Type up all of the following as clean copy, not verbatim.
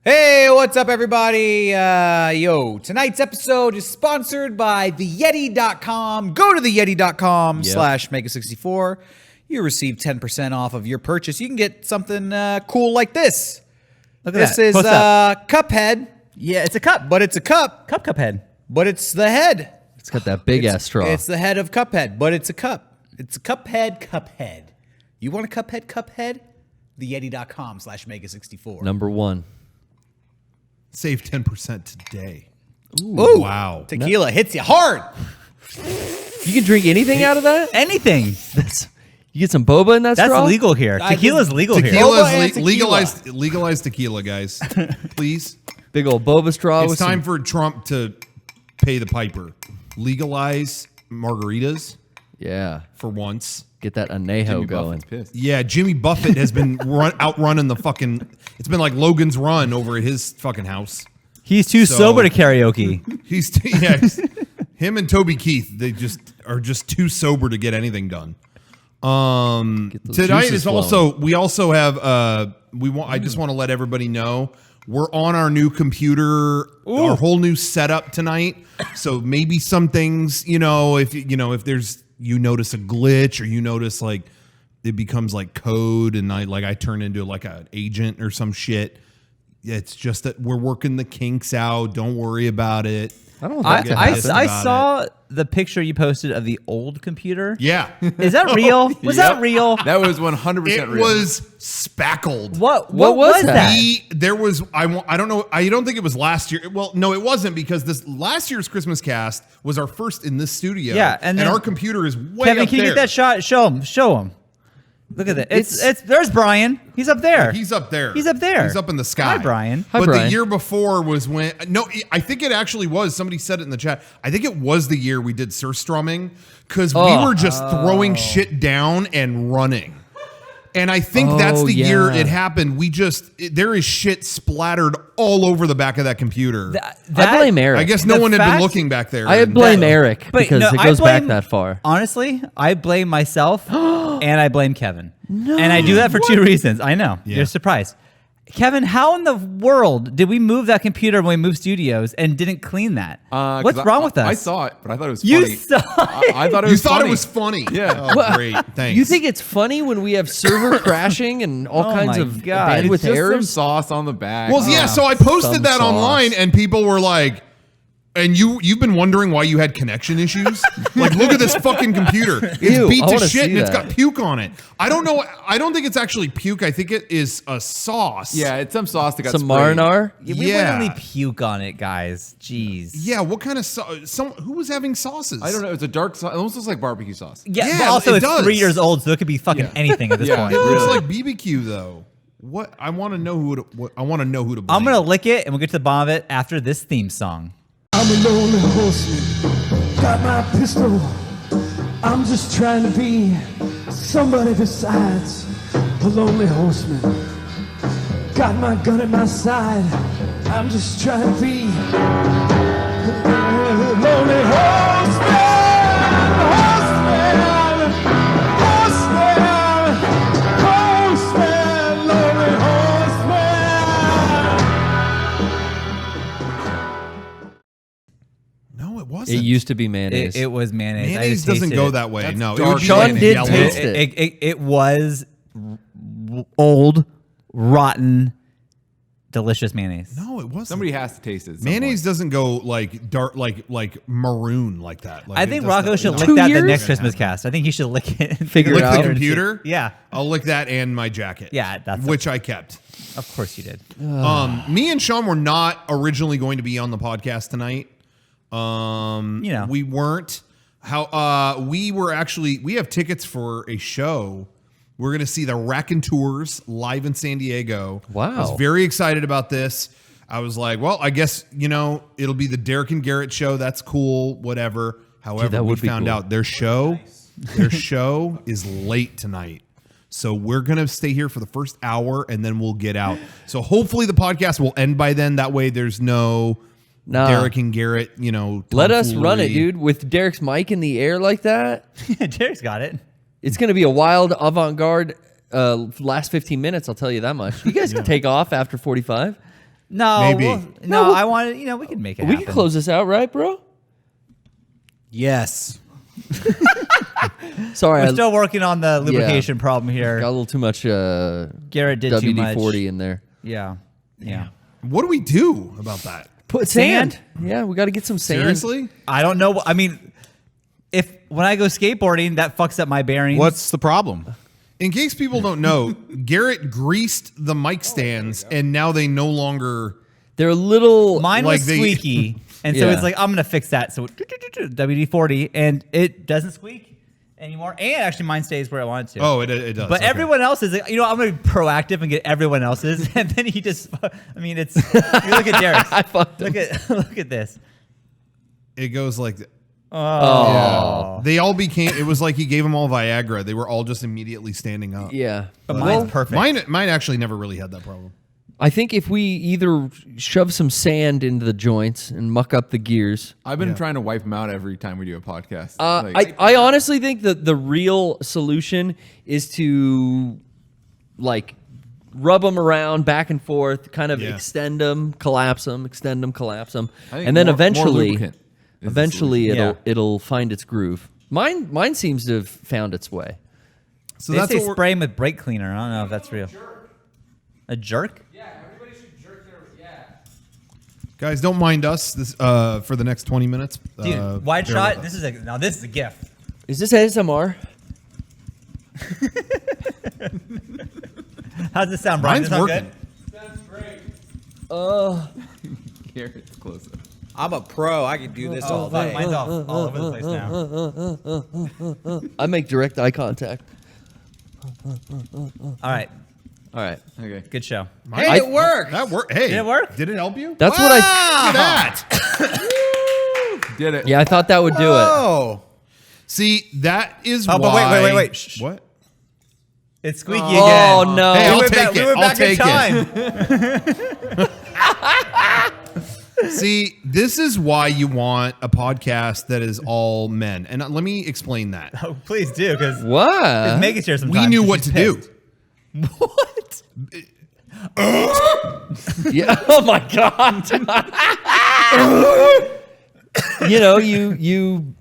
Hey, what's up, everybody? Tonight's episode is sponsored by theyeti.com. Go to theyeti.com/Mega64. You receive 10% off of your purchase. You can get something cool like this. Look at this that. This is Cuphead. Yeah, it's a cup. But it's a cup. Cuphead. But it's the head. It's got that big-ass straw. It's the head of Cuphead, but it's a cup. It's a Cuphead. You want a Cuphead? Theyeti.com/Mega64. Number one. Save 10% today. Ooh, wow. Tequila hits you hard. You can drink anything out of that? Anything. You get some boba in that That's straw? legal here. Tequila's legal here. Tequila's legalized tequila, guys. Please. Big old boba straw. It's time for Trump to pay the piper. Legalize margaritas. Yeah. For once. Get that anejo going. Yeah, Jimmy Buffett has been outrunning the fucking... It's been like Logan's Run over at his fucking house. He's too sober to karaoke. Him and Toby Keith, they are just too sober to get anything done. Tonight is also... We also have... I just want to let everybody know we're on our new computer, our whole new setup tonight. So maybe some things, if there's... You notice a glitch, or you notice like it becomes like code, and I turn into like an agent or some shit. It's just that we're working the kinks out. Don't worry about it. I saw the picture you posted of the old computer. Yeah, is that real? Was that real? That was 100% real. It was spackled. What was that? There was I don't know. I don't think it was last year. Well, no, it wasn't, because this last year's Christmas cast was our first in this studio. Yeah, and our computer is way Kevin, up can you there. get that shot? Show him. Look at that. It's there's Brian. He's up there. He's up there. He's up there. He's up in the sky. Hi, Brian. But Brian. the year before was when... No, I think it actually was. Somebody said it in the chat. I think it was the year we did surstrumming, because we were just throwing shit down and running. And I think that's the year it happened. There is shit splattered all over the back of that computer. I blame Eric. I guess no one had been looking back there. I blame Eric because it goes back that far. Honestly, I blame myself and I blame Kevin. No. And I do that for two reasons. I know. Yeah. You're surprised. Kevin, how in the world did we move that computer when we moved studios and didn't clean that? What's wrong with us? I saw it, but I thought it was funny. You saw it? I thought it was funny. You thought it was funny? Yeah. Oh, great. Thanks. You think it's funny when we have server crashing and all kinds of bandwidth it's just errors? some sauce on the back. Well, yeah, so I posted that online, and people were like... And you've been wondering why you had connection issues? Like, look at this fucking computer. It's beat to shit, and it's got puke on it. I don't know. I don't think it's actually puke. I think it is a sauce. Yeah, it's some sauce that got some sprayed. marinara. We literally puke on it, guys. Jeez. Yeah, what kind of sauce? Who was having sauces? I don't know. It's a dark sauce. It almost looks like barbecue sauce. Yeah, but also it's 3 years old, so it could be fucking anything at this point. It looks like BBQ though. What? I want to know who to blame. I'm gonna lick it, and we'll get to the bottom of it after this theme song. I'm a lonely horseman, got my pistol. I'm just trying to be somebody besides a lonely horseman. Got my gun at my side, I'm just trying to be a lonely horseman. It used to be mayonnaise. It was mayonnaise. Mayonnaise doesn't go that way. No, Sean did taste it. It was old, rotten, delicious mayonnaise. No, it wasn't. Somebody has to taste it. Mayonnaise doesn't go like dark, like maroon like that. Like I think Rocco should lick that the next Christmas cast. I think he should lick it and figure it out. Lick the computer? Yeah. I'll lick that and my jacket. Yeah, which I kept. Of course you did. Me and Sean were not originally going to be on the podcast tonight. We weren't. We have tickets for a show. We're going to see the Raconteurs live in San Diego. Wow. I was very excited about this. I was like, well, I guess, it'll be the Derrick and Garrett show. That's cool, whatever. However, we found out their show is late tonight. So we're going to stay here for the first hour, and then we'll get out. So hopefully the podcast will end by then. That way there's no... Derrick and Garrett, let us run it, dude. With Derrick's mic in the air like that. Derrick's got it. It's going to be a wild avant-garde last 15 minutes, I'll tell you that much. You guys can take off after 45. No, Maybe. I wanted. We can make it. We happen. can close this out, right, bro? Yes. Sorry, We're I still working on the lubrication problem here. got a little too much Garrett did too much. WD-40 in there. Yeah. What do we do about that? Put Sand? Yeah, we got to get some sand. Seriously? I don't know. I mean, when I go skateboarding, that fucks up my bearings. What's the problem? In case people don't know, Garrett greased the mic stands, and now they no longer. They're a little. Mine like was they- squeaky, and so Yeah. it's like I'm gonna fix that. So WD-40, and it doesn't squeak anymore. And actually, mine stays where I want it to. Oh, it does. But Okay. everyone else is, I'm gonna be proactive and get everyone else's, and then he just. I mean, it's. You look at Derrick's. I fucked him. Look at this. It goes like. Oh. They all became. It was like he gave them all Viagra. They were all just immediately standing up. Yeah. But mine's perfect. Mine actually never really had that problem. I think if we either shove some sand into the joints and muck up the gears. I've been trying to wipe them out every time we do a podcast. I honestly think that the real solution is to rub them around back and forth, kind of Yeah. extend them, collapse them, extend them, collapse them, I think and then more eventually lubricant is the it'll solution. it'll find its groove. Mine seems to have found its way. So They that's say what we're, spray 'em with brake cleaner. I don't know if that's real. A jerk? guys. Don't mind us this for the next 20 minutes. Dude, wide bear shot. with This us. is a gift. Is this ASMR? How's this sound, Brian? Mine's Does it sound working. good? Garrett's closer. I'm a pro. I can do this all Fuck, day. mine's all over the place now. I make direct eye contact. All right, All right. Okay. good show. Hey, it worked. That worked. Hey, Did it work? Did it help you? That's what I. Look at that. Did it. Yeah, I thought that would do it. Oh. See, that is Oh, but why. wait. Shh. What? It's squeaky Oh again. no! Hey, I'll We went take back- it. We went I'll back in take time. See, this is why you want a podcast that is all men. And let me explain that. Oh, please do, because What? make it share sometimes. We knew 'cause what she's to do. pissed. What? Yeah. Oh my god. you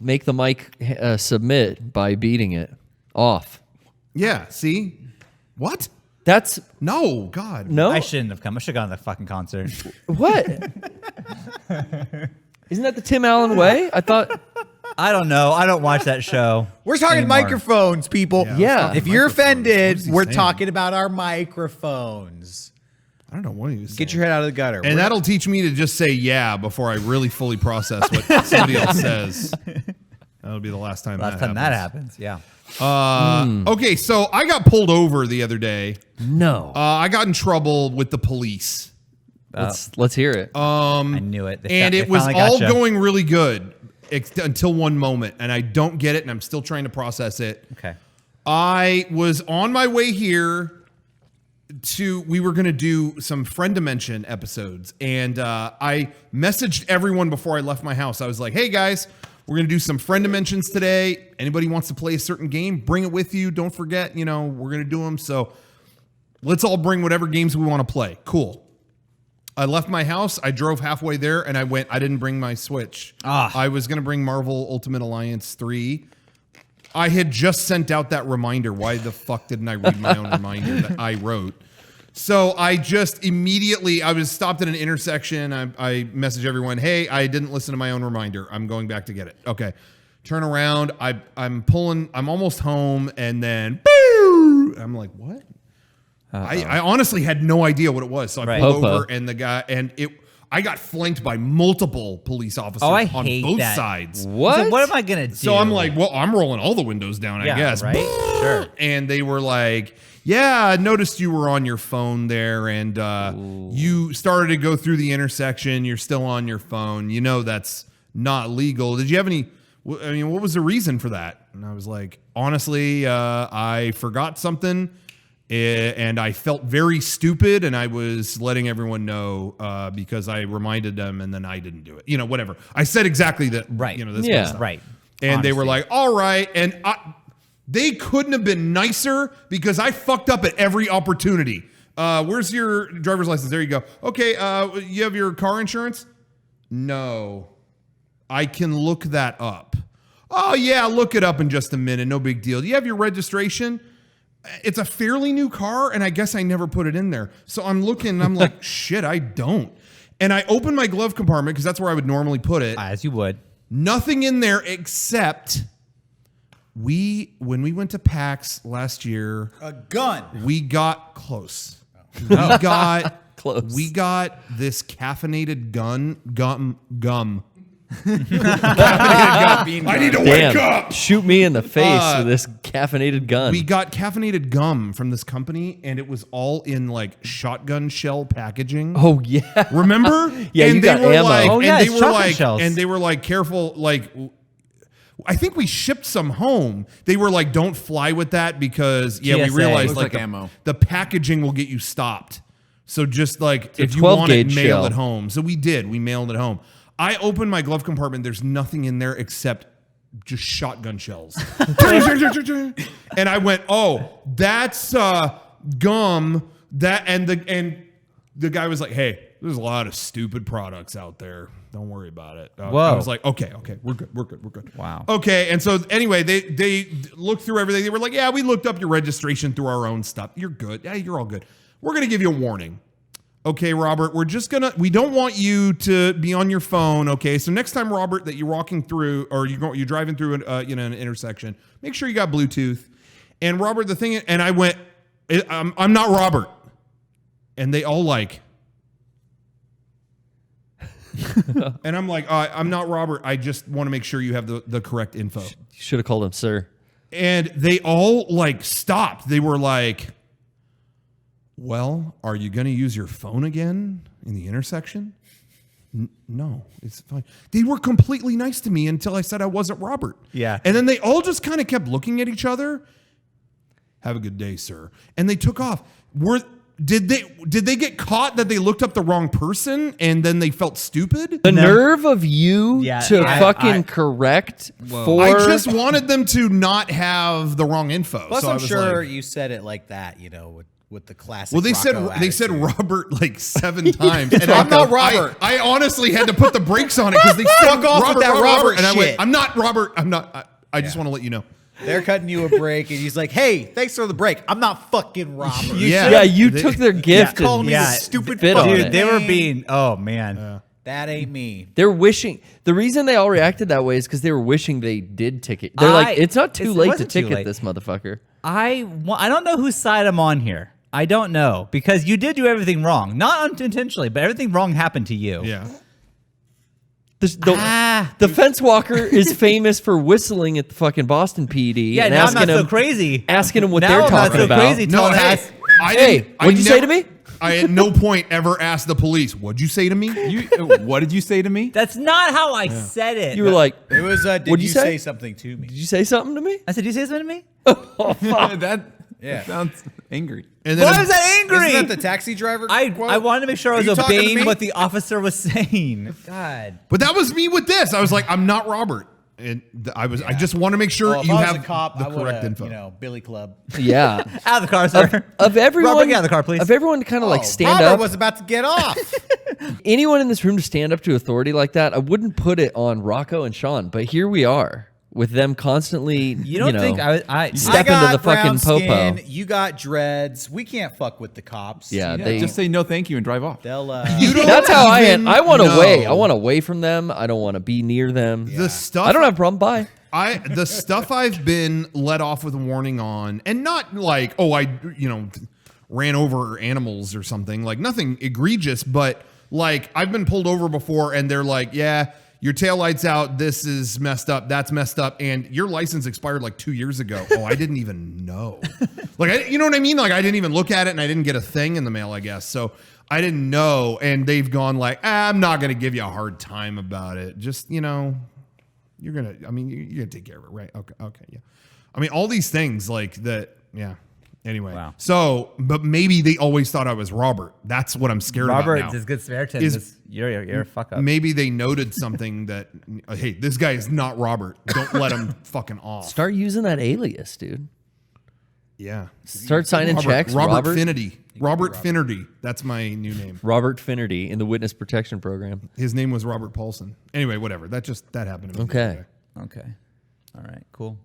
make the mic submit by beating it off. Yeah, see? What? That's No, God. no. I shouldn't have come. I should have gone to the fucking concert. What? Isn't that the Tim Allen way? I thought. I don't know. I don't watch that show. We're talking anymore. microphones, people. Yeah. If you're Microphones. What offended, is he we're saying? talking about our microphones. I don't know what he was saying. Get your head out of the gutter. And that'll teach me to just say yeah before I really fully process what somebody else says. That'll be the last time Last time that happens, yeah. Okay, so I got pulled over the other day. No. I got in trouble with the police. Let's hear it. I knew it. And They it was finally all gotcha. going really good until one moment. And I don't get it, and I'm still trying to process it. Okay. I was on my way here we were going to do some Friend Dimension episodes. And I messaged everyone before I left my house. I was like, hey guys, we're going to do some Friend Dimensions today. Anybody wants to play a certain game, bring it with you. Don't forget, we're going to do them. So let's all bring whatever games we want to play. Cool. I left my house. I drove halfway there and I didn't bring my Switch. I was going to bring Marvel Ultimate Alliance 3. I had just sent out that reminder. Why the fuck didn't I read my own reminder that I wrote? So I just immediately, I was stopped at an intersection. I messaged everyone, hey, I didn't listen to my own reminder. I'm going back to get it. Okay. Turn around. I'm almost home. And then, boo! I'm like, what? I honestly had no idea what it was. So I pulled over and the guy, I got flanked by multiple police officers I on hate both that. sides. What? So what am I gonna do? So I'm like, well, I'm rolling all the windows down, I Yeah, guess. right? Sure. And they were like, yeah, I noticed you were on your phone there and you started to go through the intersection. You're still on your phone. That's not legal. Did you have any, what was the reason for that? And I was like, honestly, I forgot something and I felt very stupid and I was letting everyone know because I reminded them and then I didn't do it. Whatever. I said exactly that. Right. This kind Yeah. of stuff. right. And they were Honestly. like, all right. And they couldn't have been nicer because I fucked up at every opportunity. Where's your driver's license? There you go. Okay, you have your car insurance? No. I can look that up. Oh, yeah, look it up in just a minute. No big deal. Do you have your registration? It's a fairly new car, and I guess I never put it in there. So I'm looking, and I'm like, shit, I don't. And I open my glove compartment, because that's where I would normally put it. As you would. Nothing in there except when we went to PAX last year, A gun. we got close. We got Close. We got this caffeinated gum. I need to wake up. Shoot me in the face with this caffeinated gun. We got caffeinated gum from this company, and it was all in like shotgun shell packaging. oh yeah. Remember? Yeah, and you they got were ammo. like, Oh, yeah, and they it's were shotgun like, shells. and they were like, careful. Like, I think we shipped some home. They were like, don't fly with that because we TSA. realized Looks like the, ammo. the packaging will get you stopped. So just like a if you want it, 12-gauge mail shell. it home. So we did. We mailed it home. I opened my glove compartment. There's nothing in there except just shotgun shells. And I went, oh, that's gum. And the guy was like, hey, there's a lot of stupid products out there. Don't worry about it. I Whoa. was like, okay, we're good. Wow. Okay, and so anyway, they looked through everything. They were like, yeah, we looked up your registration through our own stuff. You're good. Yeah, you're all good. We're gonna give you a warning. Okay, Robert, we don't want you to be on your phone. Okay, so next time, Robert, that you're walking through or you're driving through an intersection, make sure you got Bluetooth. And Robert, the thing, and I went, I'm not Robert. And they all like, and I'm like, I'm not Robert. I just want to make sure you have the correct info. You should have called him sir. And they all like stopped. They were like, well, are you going to use your phone again in the intersection? No, it's fine. They were completely nice to me until I said I wasn't Robert. Yeah. And then they all just kind of kept looking at each other. Have a good day, sir. And they took off. Did they get caught that they looked up the wrong person and then they felt stupid? The nerve of you Yeah, to I- fucking correct for I just wanted them to not have the wrong info. Plus, so I I'm was sure like, you said it like that, with the classic. well, they Rocco said attitude. Robert like 7 times. And I'm not Robert. I honestly had to put the brakes on it because they Fuck said off with that Robert and I went, shit. I'm not Robert. I'm not. I just want to let you know. They're cutting you a break, and he's like, "Hey, thanks for the break. I'm not fucking Robert." Yeah. you They- took their gift Call and me Yeah. the stupid bit on fucking Dude, it. they were name. being, oh man. That ain't me. They're wishing. The reason they all reacted that way is because they were wishing they did ticket. They're like, it's not too it late to wasn't too ticket late. this motherfucker. I don't know whose side I'm on here. I don't know because you did do everything wrong, not unintentionally, but everything wrong happened to you. Yeah. The fence walker is famous for whistling at the fucking Boston PD. Yeah, and now I'm asking not so him, crazy. asking them what Now they're I'm not talking so about. crazy. No, Telling hey, us- What'd you say to me? I at no point ever asked the police, what'd you say to me? What did you say to me? That's not how I said it. You were like, It was. Did What'd you you say? say something to me? did you say something to me? I said, "Did you say something to me?" That sounds angry. And Why was that angry? Isn't that the taxi driver? quote? I wanted to make sure I Are was you talking to obeying me? what the officer was saying. God. But that was me with this. I was like, I'm not Robert. And I just want to make sure Well, if you I was have a cop, the I correct would've, info. Billy Club. Yeah. Out of the car, sir. Of everyone, Robert, get out of the car, please. Of everyone to kind of like stand Robert up. was about to get off. Anyone in this room to stand up to authority like that, I wouldn't put it on Rocco and Sean. But here we are with them constantly. You don't think I Step I got into the fucking brown popo. skin, You got dreads. We can't fuck with the cops. Yeah, Yeah, they just say no thank you and drive off. They'll. You don't That's how I am. even I want know. away. I want away from them. I don't want to be near them. The stuff I don't have a problem. Bye. the stuff I've been let off with a warning on, and not like, I ran over animals or something, like nothing egregious, but like I've been pulled over before and they're like, yeah, your taillight's out, this is messed up, that's messed up, and your license expired like 2 years ago. Oh, I didn't even know. You know what I mean? Like I didn't even look at it and I didn't get a thing in the mail, I guess. So I didn't know, and they've gone like, I'm not going to give you a hard time about it. Just, you're going to take care of it, right? Okay, yeah. I mean, all these things like that, yeah. Anyway, Wow. So, but maybe they always thought I was Robert. That's what I'm scared Robert about now. is good Samaritan. Is- You're a fuck up. Maybe they noted something that, hey, this guy is not Robert. Don't let him fucking off. Start using that alias, dude. Yeah. Start signing checks, Robert. Finnerty. Robert Finnerty. That's my new name. Robert Finnerty in the Witness Protection Program. His name was Robert Paulson. Anyway, whatever. That happened to me. Okay. Okay. All right. Cool.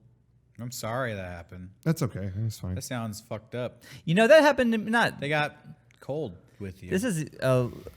I'm sorry that happened. That's okay. That's fine. That sounds fucked up. You know that happened. Not. They got cold with you. This is.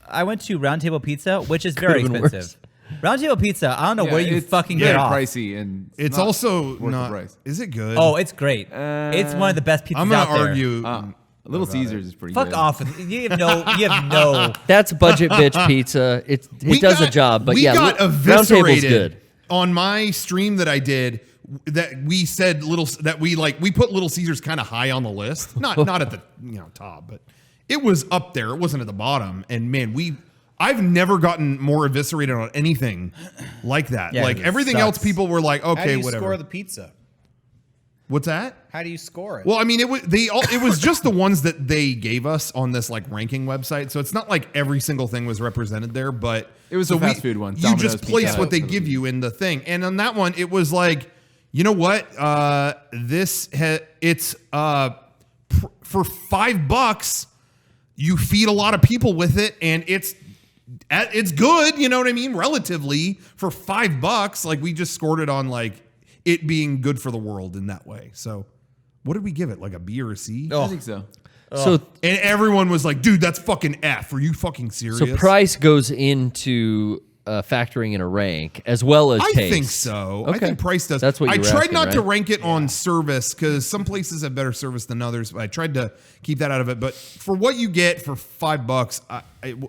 I went to Round Table Pizza, which is very been expensive. Round Table Pizza. I don't know where you fucking get off. Pricey and It's not also worth not. the price. Is it good? Oh, it's great. It's one of the best pizzas I'm out gonna there. argue. Little Caesars is pretty Fuck good. off with you. Have no. You have no. That's budget bitch pizza. It does a job, but we yeah, got Round Table's eviscerated good. on my stream that I did. That we said we put Little Caesars kind of high on the list, not at the top, but it was up there. It wasn't at the bottom. And man, I've never gotten more eviscerated on anything like that. Yeah, like it everything sucks. else, people were like, How do okay, you whatever. score the pizza? What's that? How do you score it? Well, I mean, it was just the ones that they gave us on this like ranking website. So it's not like every single thing was represented there, but It was the fast food one, You Domino's just place Pizza what they Hut. give you in the thing, and on that one, it was like, you know what? It's for $5. You feed a lot of people with it, and it's good. You know what I mean? Relatively for $5, like we just scored it on like it being good for the world in that way. So, what did we give it? Like a B or a C? I think so. So And everyone was like, "Dude, that's fucking F. Are you fucking serious?" so price goes into factoring in a rank as well as I taste. think so. I Okay. think price does. That's what I you were tried asking, not to right? rank it on service because some places have better service than others. But I tried to keep that out of it. But for what you get for $5,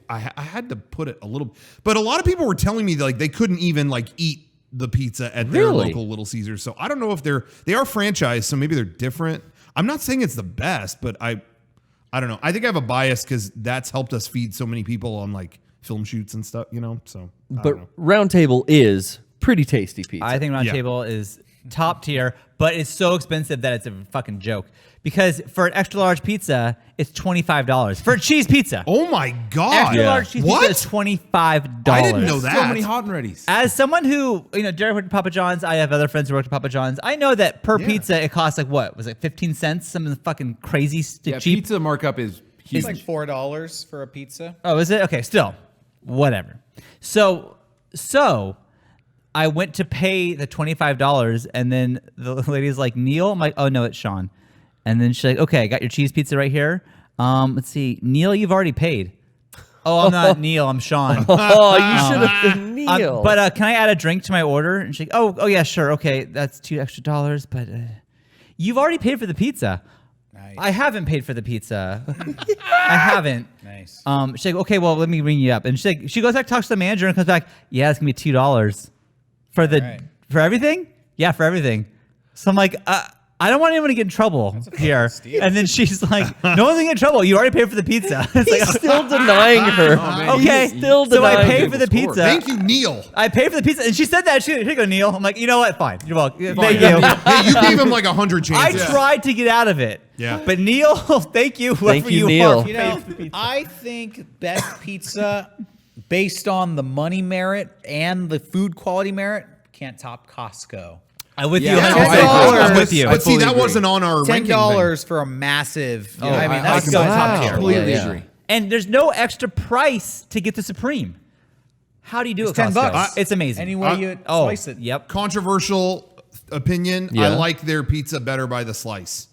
I had to put it a little. But a lot of people were telling me like they couldn't even like eat the pizza at their Really? local Little Caesars. So I don't know if they are franchised, so maybe they're different. I'm not saying it's the best, but I don't know. I think I have a bias because that's helped us feed so many people on like film shoots and stuff, So, I But don't know. Round Table is pretty tasty pizza. I think Round Yeah. Table is top tier, but it's so expensive that it's a fucking joke. Because for an extra large pizza, it's $25 for a cheese pizza. Oh my god! Extra large cheese What? pizza is $25. I didn't know that. So many hot and readies. As someone who, Derrick worked at Papa John's, I have other friends who worked at Papa John's. I know that per pizza, it costs like what? Was it 15 cents? Something fucking crazy Yeah, cheap. pizza markup is huge. It's like $4 for a pizza. Oh, is it? Okay, still. Whatever. So I went to pay the $25 and then the lady's like, Neil? I'm like, oh no, it's Sean. And then she's like, okay, I got your cheese pizza right here. Let's see. Neil, you've already paid. Oh, I'm not Neil, I'm Sean. Oh, you should have been Neil. But can I add a drink to my order? And she's like, oh yeah, sure. Okay, that's $2 extra, but you've already paid for the pizza. Nice. I haven't paid for the pizza. I haven't. Nice. She's like, okay, well, let me ring you up. And she goes back, talks to the manager, and comes back. Yeah, it's gonna be $2 for the Right. for everything. Yeah, for everything. So I'm like, I don't want anyone to get in trouble here. steal. And then she's like, no one's gonna get in trouble. You already paid for the pizza. It's like, He's still denying her. okay, He's still so I denying paid her. for the pizza. Thank you, Neil. I paid for the pizza, and she said that. Here you go, Neil. I'm like, you know what? Fine. You're welcome. Thank Yeah, you. Hey, you gave him like 100 I chances. tried to get out of it. Yeah. But Neil, thank you. Whoever you, you Neil. are. I think best pizza based on the money merit and the food quality merit can't top Costco. I'm with Yeah, you. I 100%. agree. I'm with you. But see, fully that agree. wasn't on our ranking $10 for a massive. Oh, I mean, I that's can so buy top that. tier. completely Yeah. agree. And there's no extra price to get the Supreme. How do you do It's it? Costco? $10. It's amazing. Any way you slice it. Yep. Controversial opinion. Yeah. I like their pizza better by the slice.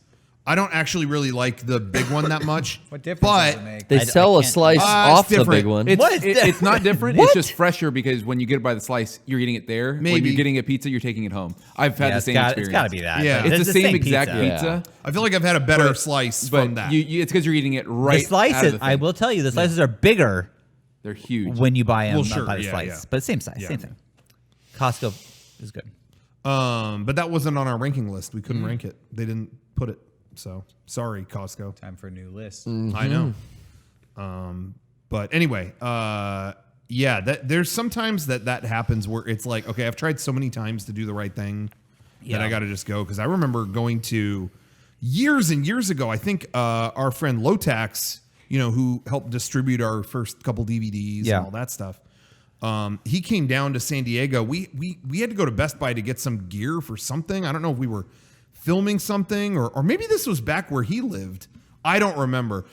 I don't actually really like the big one that much. What difference but does it make? They I sell a can't- slice it's off the different. big one. It's not different. It's just fresher because when you get it by the slice, you're eating it there. When Maybe. you're getting a pizza, you're taking it home. I've had Yeah, the same it's experience. got to be that. Yeah. It's the same exact pizza. pizza. I feel like I've had a better But- slice but from that. it's because you're eating it right. The slices, out of the I thing. will tell you, the slices are bigger They're huge. when you buy them Well, sure, by the yeah, slice. yeah. But same size, Yeah. same thing. Costco is good. But that wasn't on our ranking list. We couldn't rank it. They didn't put it. So sorry, Costco. Time for a new list. I know. But anyway, yeah, there's sometimes that happens where it's like, okay, I've tried so many times to do the right thing that I got to just go. Because I remember going to years and years ago, I think our friend Lotax, who helped distribute our first couple DVDs Yeah. and all that stuff. He came down to San Diego. We had to go to Best Buy to get some gear for something. I don't know if we were filming something, or maybe this was back where he lived. I don't remember.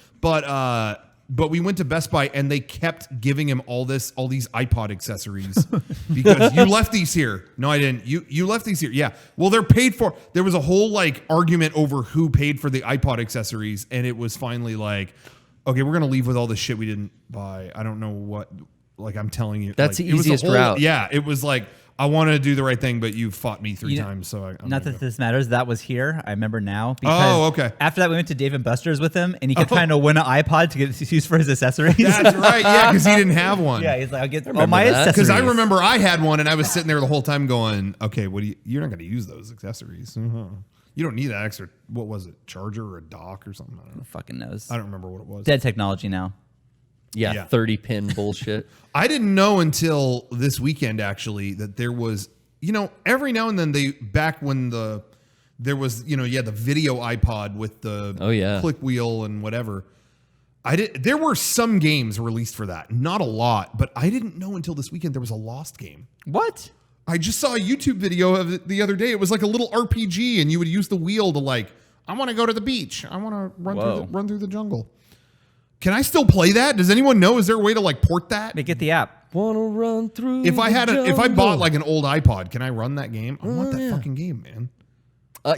But we went to Best Buy and they kept giving him all these iPod accessories because you left these here. No, I didn't. You left these here. Yeah. Well, they're paid for. There was a whole like argument over who paid for the iPod accessories, and it was finally like, okay, we're gonna leave with all the shit we didn't buy. I don't know what. Like I'm telling you, that's like, the easiest route. Yeah, it was like I wanted to do the right thing, but you fought me 3 times. So I'm not that go. this matters. That was here. I remember now. Oh, okay. After that, we went to Dave and Buster's with him, and he kept trying to win an iPod to get used for his accessories. That's right. Yeah, because he didn't have one. Yeah, he's like, I'll get all remember my that. accessories. Because I remember I had one, and I was sitting there the whole time going, "Okay, what do you're not going to use those accessories. You don't need that extra. What was it? Charger or a dock or something? I don't know. Who fucking knows? I don't remember what it was. Dead technology now. Yeah, 30-pin bullshit. I didn't know until this weekend actually that there was, every now and then back when there was, you had the video iPod with the click wheel and whatever. There were some games released for that, not a lot, but I didn't know until this weekend there was a Lost game. What? I just saw a YouTube video of it the other day. It was like a little RPG, and you would use the wheel to like, I want to go to the beach. I want to run through the jungle. Can I still play that? Does anyone know? Is there a way to like port that? Get the app. Wanna run through? If I jungle. bought like an old iPod, can I run that game? I want that fucking game, man.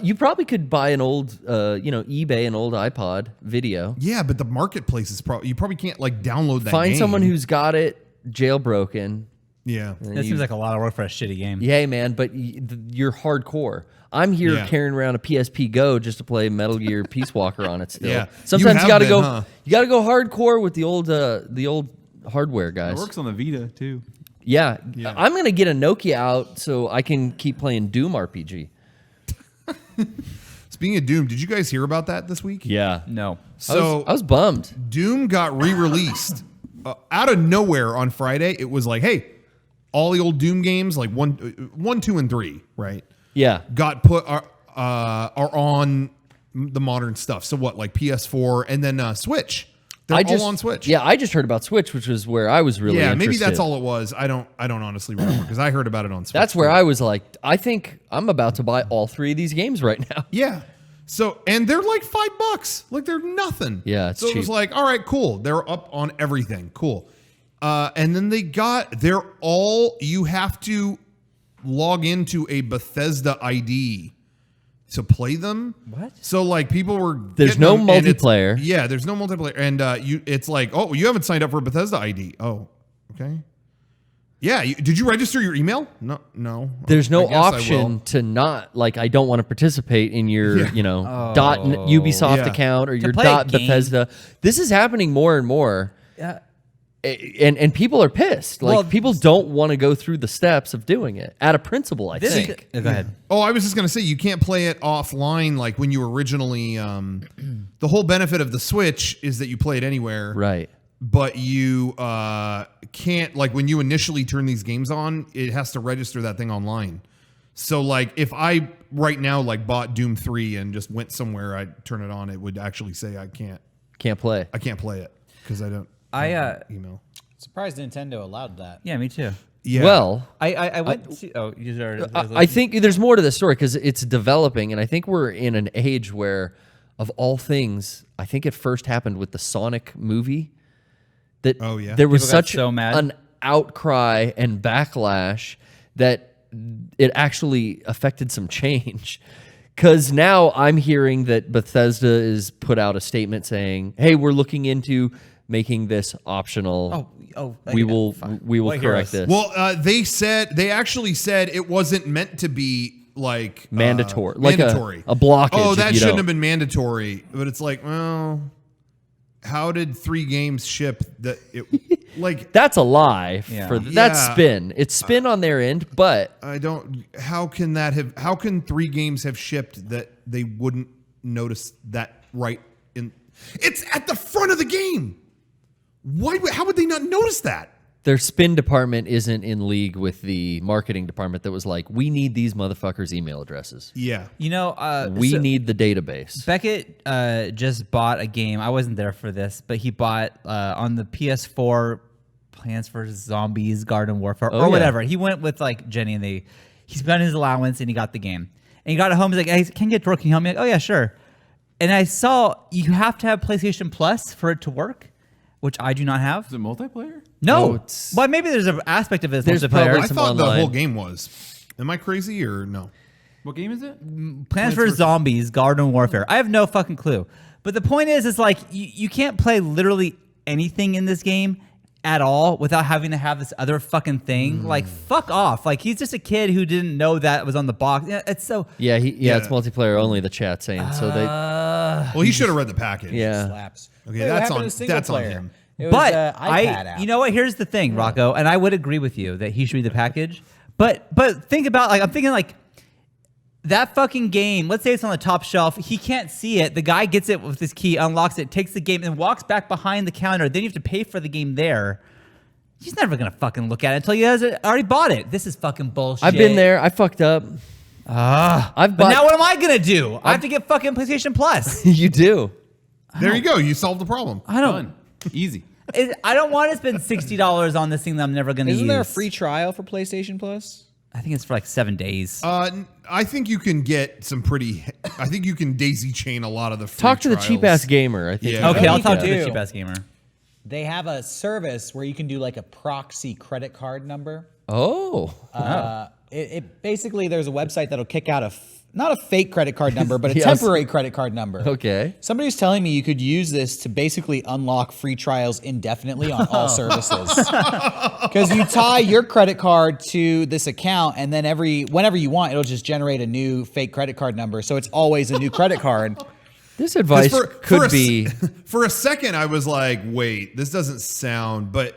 You probably could buy an old, eBay an old iPod video. Yeah, but the marketplace is you probably can't like download that. Find game. someone who's got it jailbroken. Yeah. That seems like a lot of work for a shitty game. Yeah, man, but you're hardcore. I'm here carrying around a PSP Go just to play Metal Gear Peace Walker on it still. Yeah. Sometimes you gotta go. Huh? You gotta go hardcore with the old hardware guys. It works on the Vita too. Yeah. I'm gonna get a Nokia out so I can keep playing Doom RPG. Speaking of Doom, did you guys hear about that this week? Yeah. No. So I was bummed. Doom got re-released out of nowhere on Friday. It was like, hey, all the old Doom games, like 1, 2, and 3, right? Yeah. Got put are on the modern stuff. So what, like PS4 and then Switch? They're all on Switch. Yeah, I just heard about Switch, which was where I was really interested. Maybe that's all it was. I don't honestly remember because I heard about it on Switch. That's where I was like, I think I'm about to buy all 3 of these games right now. Yeah. So, and they're like $5. Like they're nothing. Yeah, it's so cheap. It was like, all right, cool. They're up on everything. Cool. And then you have to log into a Bethesda ID to play them. What? So like people were There's getting no them, and multiplayer. Yeah, there's no multiplayer. And it's like, oh, you haven't signed up for a Bethesda ID. Oh, okay. Yeah, did you register your email? No. There's no I guess I will. option to not, like, I don't want to participate in your, Ubisoft account or your play a game. Bethesda. This is happening more and more. Yeah. And people are pissed. Like, people don't want to go through the steps of doing it out of principle, I think. Go ahead. Oh, I was just going to say, you can't play it offline like when you originally... the whole benefit of the Switch is that you play it anywhere. Right. But you can't... Like, when you initially turn these games on, it has to register that thing online. So, like, if I right now, like, bought Doom 3 and just went somewhere, I'd turn it on, it would actually say I can't play. I can't play it because I don't... email. Surprised Nintendo allowed that. Yeah, me too. Yeah. Well, I went to... Oh, you started... I think there's more to this story because it's developing, and I think we're in an age where, of all things, I think it first happened with the Sonic movie. That there was People got such so mad. an outcry and backlash that it actually affected some change. Because now I'm hearing that Bethesda is put out a statement saying, "Hey, we're looking into making this optional. We will correct this." Well, they actually said it wasn't meant to be like mandatory, like mandatory. a blockage. Oh, that if you shouldn't don't. have been mandatory. But it's like, well, how did 3 games ship that it like? That's a lie. Yeah. That's spin. It's spin on their end, but I don't. How can 3 games have shipped that they wouldn't notice that right in? It's at the front of the game. How would they not notice that? their spin department isn't in league with the marketing department that was like, we need these motherfuckers' email addresses. Yeah. You know, We need the database. Beckett just bought a game. I wasn't there for this, but he bought on the PS4 Plants vs. Zombies Garden Warfare or yeah. whatever. He went with like Jenny and he spent his allowance and he got the game. And he got it home. He's like, "Hey, can you get to work? Can you help me?" Like, "Oh yeah, sure." And I saw you have to have PlayStation Plus for it to work, which I do not have. Is it multiplayer? No, No, well maybe there's an aspect of it There's as multiplayer. probably I some thought the online. whole game was. Am I crazy or no? What game is it? Plants vs. Zombies, Garden Warfare. I have no fucking clue. But the point is like you can't play literally anything in this game at all without having to have this other fucking thing. Like, fuck off. Like, he's just a kid who didn't know that was on the box. Yeah, it's so... Yeah, it's multiplayer only. The chat saying so. They Well, he should have read the package. yeah. Slaps. Okay, Wait, what that's happened on- to single that's on player? him. It was, But iPad app. you know what? Here's the thing, Rocco, and I would agree with you that he should read the package. But think about, like, I'm thinking, like, that fucking game, let's say it's on the top shelf, he can't see it. The guy gets it with his key, unlocks it, takes the game, and walks back behind the counter. Then you have to pay for the game there. He's never gonna fucking look at it until he has it, already bought it. This is fucking bullshit. I've been there. I fucked up. I've But bought. now what am I gonna do? I have to get fucking PlayStation Plus. You do. There you go. You solved the problem. I don't. Done. Easy. I don't want to spend $60 on this thing that I'm never gonna use. Isn't there a free trial for PlayStation Plus? I think it's for like 7 days. I think you can get some pretty. I think you can daisy chain a lot of the free Talk to the trials. cheap ass gamer. I think. Yeah. Okay, I'll you talk can to the do- cheap ass gamer. They have a service where you can do like a proxy credit card number. Oh. It basically, there's a website that'll kick out not a fake credit card number, but a Yes. temporary credit card number. Okay. Somebody was telling me you could use this to basically unlock free trials indefinitely on all services. Because you tie your credit card to this account, and then whenever you want, it'll just generate a new fake credit card number. So it's always a new credit card. This advice could a, be. For a second, I was like, "Wait, this doesn't sound." But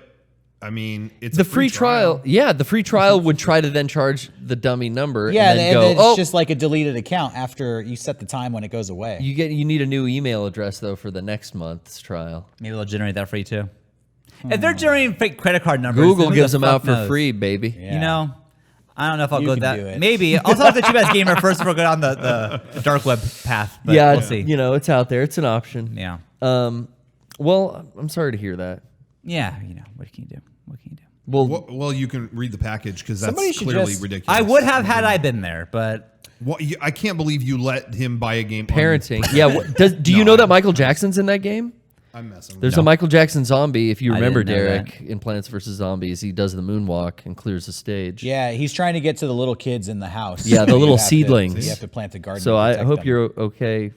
I mean, it's The a free trial, yeah, the free trial would try to then charge the dummy number Yeah, and then and go, then it's oh, just like a deleted account after you set the time when it goes away. you need a new email address though for the next month's trial. Maybe they'll generate that for you too. If they're generating fake credit card numbers, Google who gives the them out fuck for knows? free, baby. Yeah. You know, I don't know if I'll You go can that. do it. Maybe I'll talk to the cheap ass gamer first before going on the dark web path. But Yeah, we'll see. you know, it's out there. It's an option. Yeah, Well, I'm sorry to hear that. yeah. You know, what can you do? What can you do? Well, you can read the package because Somebody that's should clearly just- ridiculous. I would have had I been there, but I can't believe you let him buy a game. Parenting. Yeah. Do you No, know that Michael Jackson's in that game? I'm messing. There's with a Michael Jackson zombie. If you I remember didn't know Derrick in Plants vs. Zombies, he does the moonwalk and clears the stage. Yeah, he's trying to get to the little kids in the house. Yeah, the You little have to- seedlings. you have to plant a garden. So to I protect hope them. you're okay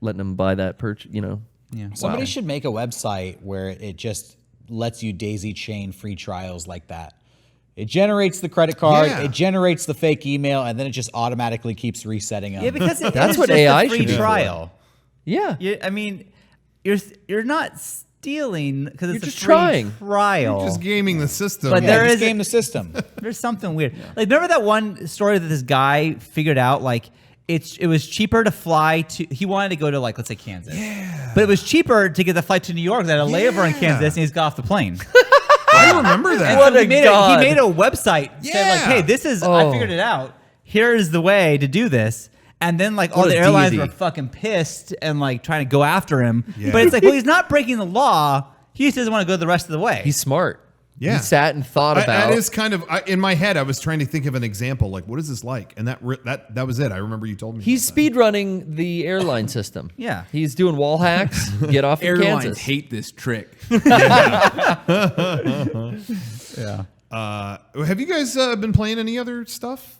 letting him buy that you know. yeah. Somebody should make a website where it just lets you daisy chain free trials like that. It generates the credit card, Yeah. it generates the fake email, and then it just automatically keeps resetting them. Yeah, because That's is what just AI a free should be for. trial. Yeah. I mean, you're not stealing because it's You're a just free trying. trial. Just gaming the system. But yeah, there just is game the system. There's something weird. Like, remember that one story that this guy figured out? Like, it was cheaper to fly to. He wanted to go to, like, let's say Kansas. Yeah. But it was cheaper to get the flight to New York than a layover in Yeah. Kansas, and he's got off the plane. I remember that. What So a he made god. he made a website saying, like, Yeah. hey, this is I Oh. figured it out. Here is the way to do this. And then, like, all What the a airlines deity. were fucking pissed and, like, trying to go after him. Yeah. But it's like, well, he's not breaking the law. He just doesn't want to go the rest of the way. He's smart. Yeah. He sat and thought about That is kind of in my head. I was trying to think of an example. Like, what is this like? And that was it. I remember you told me. He's about that. speed running the airline system. Yeah. He's doing wall hacks. Get off in Airlines Kansas. hate this trick. yeah. Have you guys been playing any other stuff?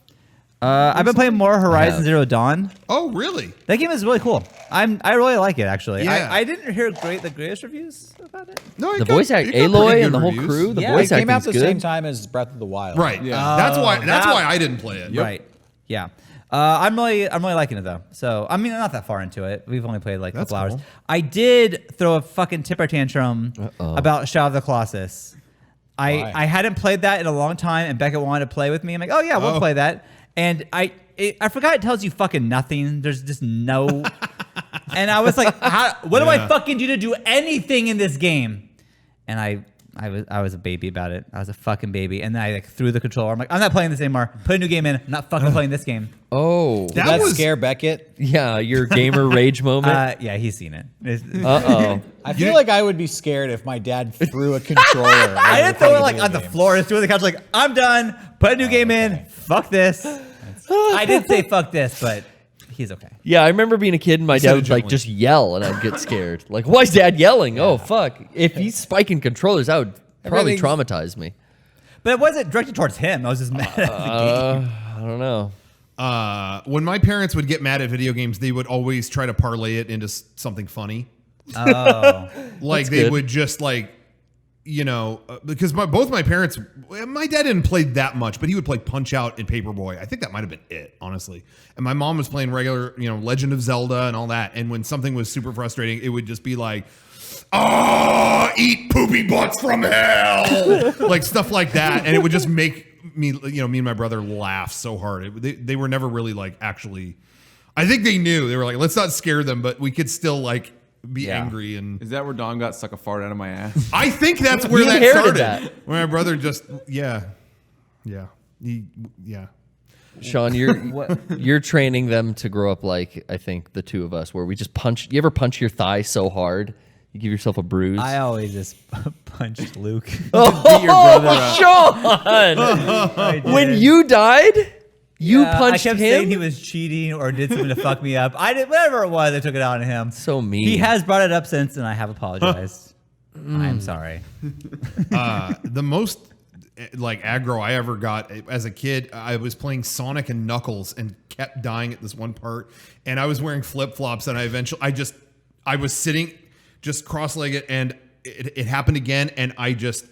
I've been playing more Horizon Zero Dawn. Oh, really? That game is really cool. I really like it, actually. Yeah. I didn't hear the greatest reviews about it. No, it The got- voice act, it got pretty Aloy good and the whole reviews. crew. The Yeah, voice it came out acting's the good. same time as Breath of the Wild. Right. Yeah. That's why. That's that- why I didn't play it. Right. Yeah. I'm really liking it though. So I mean, I'm not that far into it. We've only played like a That's couple hours. cool. I did throw a fucking temper tantrum about Shadow of the Colossus. Why? I hadn't played that in a long time, and Becca wanted to play with me. I'm like, oh yeah, we'll Oh. play that. And I forgot it tells you fucking nothing. There's just no. And I was like, what do I Yeah. fucking do to do anything in this game? And I was a baby about it. I was a fucking baby. And then I like threw the controller. I'm like, I'm not playing this anymore. Put a new game in. I'm not fucking playing this game. Oh. Did that scare Beckett? Yeah, your gamer rage moment. Yeah, he's seen it. Uh-oh. I feel like I would be scared if my dad threw a controller. I didn't throw it like on the game. floor. I just threw it on the couch like, I'm done. Put a new game in. Fuck this. I did say fuck this, but he's okay. Yeah, I remember being a kid and my said dad it would like gently. just yell and I'd get scared. Like, why is dad yelling? Oh, fuck. If he's spiking controllers, that would probably Everything's- traumatize me. But it wasn't directed towards him. I was just mad at the game. I don't know. When my parents would get mad at video games, they would always try to parlay it into something funny. Oh. Like That's they good. would just like, because both my parents, my dad didn't play that much, but he would play Punch Out and Paperboy. I think that might have been it, honestly. And my mom was playing regular, Legend of Zelda and all that. And when something was super frustrating, it would just be like, "Oh, eat poopy butts from hell," like stuff like that, and it would just make me, me and my brother laugh so hard. They were never really like actually. I think they knew. They were like, let's not scare them, but we could still like be angry and. Is that where Don got suck a fart out of my ass? I think that's where He that inherited started. that. Where my brother just, yeah. Sean, you're training them to grow up like, I think, the two of us, where we just punch. You ever punch your thigh so hard you give yourself a bruise? I always just punched Luke. Beat your brother up. Sean! I When did. you died, you Yeah, punched I kept him? saying he was cheating or did something to fuck me up. I did whatever it was. I took it out on him. So mean. He has brought it up since, and I have apologized. I'm sorry. The most like aggro I ever got as a kid, I was playing Sonic and Knuckles and kept dying at this one part. And I was wearing flip flops, and I was sitting just cross-legged, and it happened again, and I just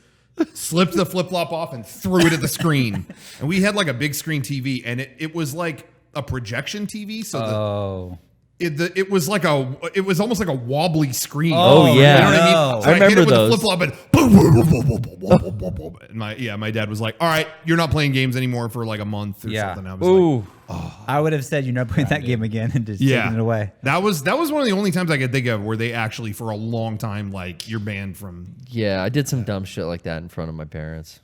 slipped the flip flop off and threw it at the screen. And we had like a big screen TV, and it was like a projection TV, so Oh. it was almost like a wobbly screen. Oh, yeah. You know what I mean? No. So I I hit remember it with those. the flip flop and boom, boom, boom, boom, boom, boom, boom, boom, boom. And my dad was like, "All right, you're not playing games anymore for like a month or Yeah. something." I was Ooh. like, I would have said you're not playing that game again and just "Yeah, taking it away. That was one of the only times I could think of where they actually for a long time like you're banned from. Yeah, I did some dumb shit like that in front of my parents.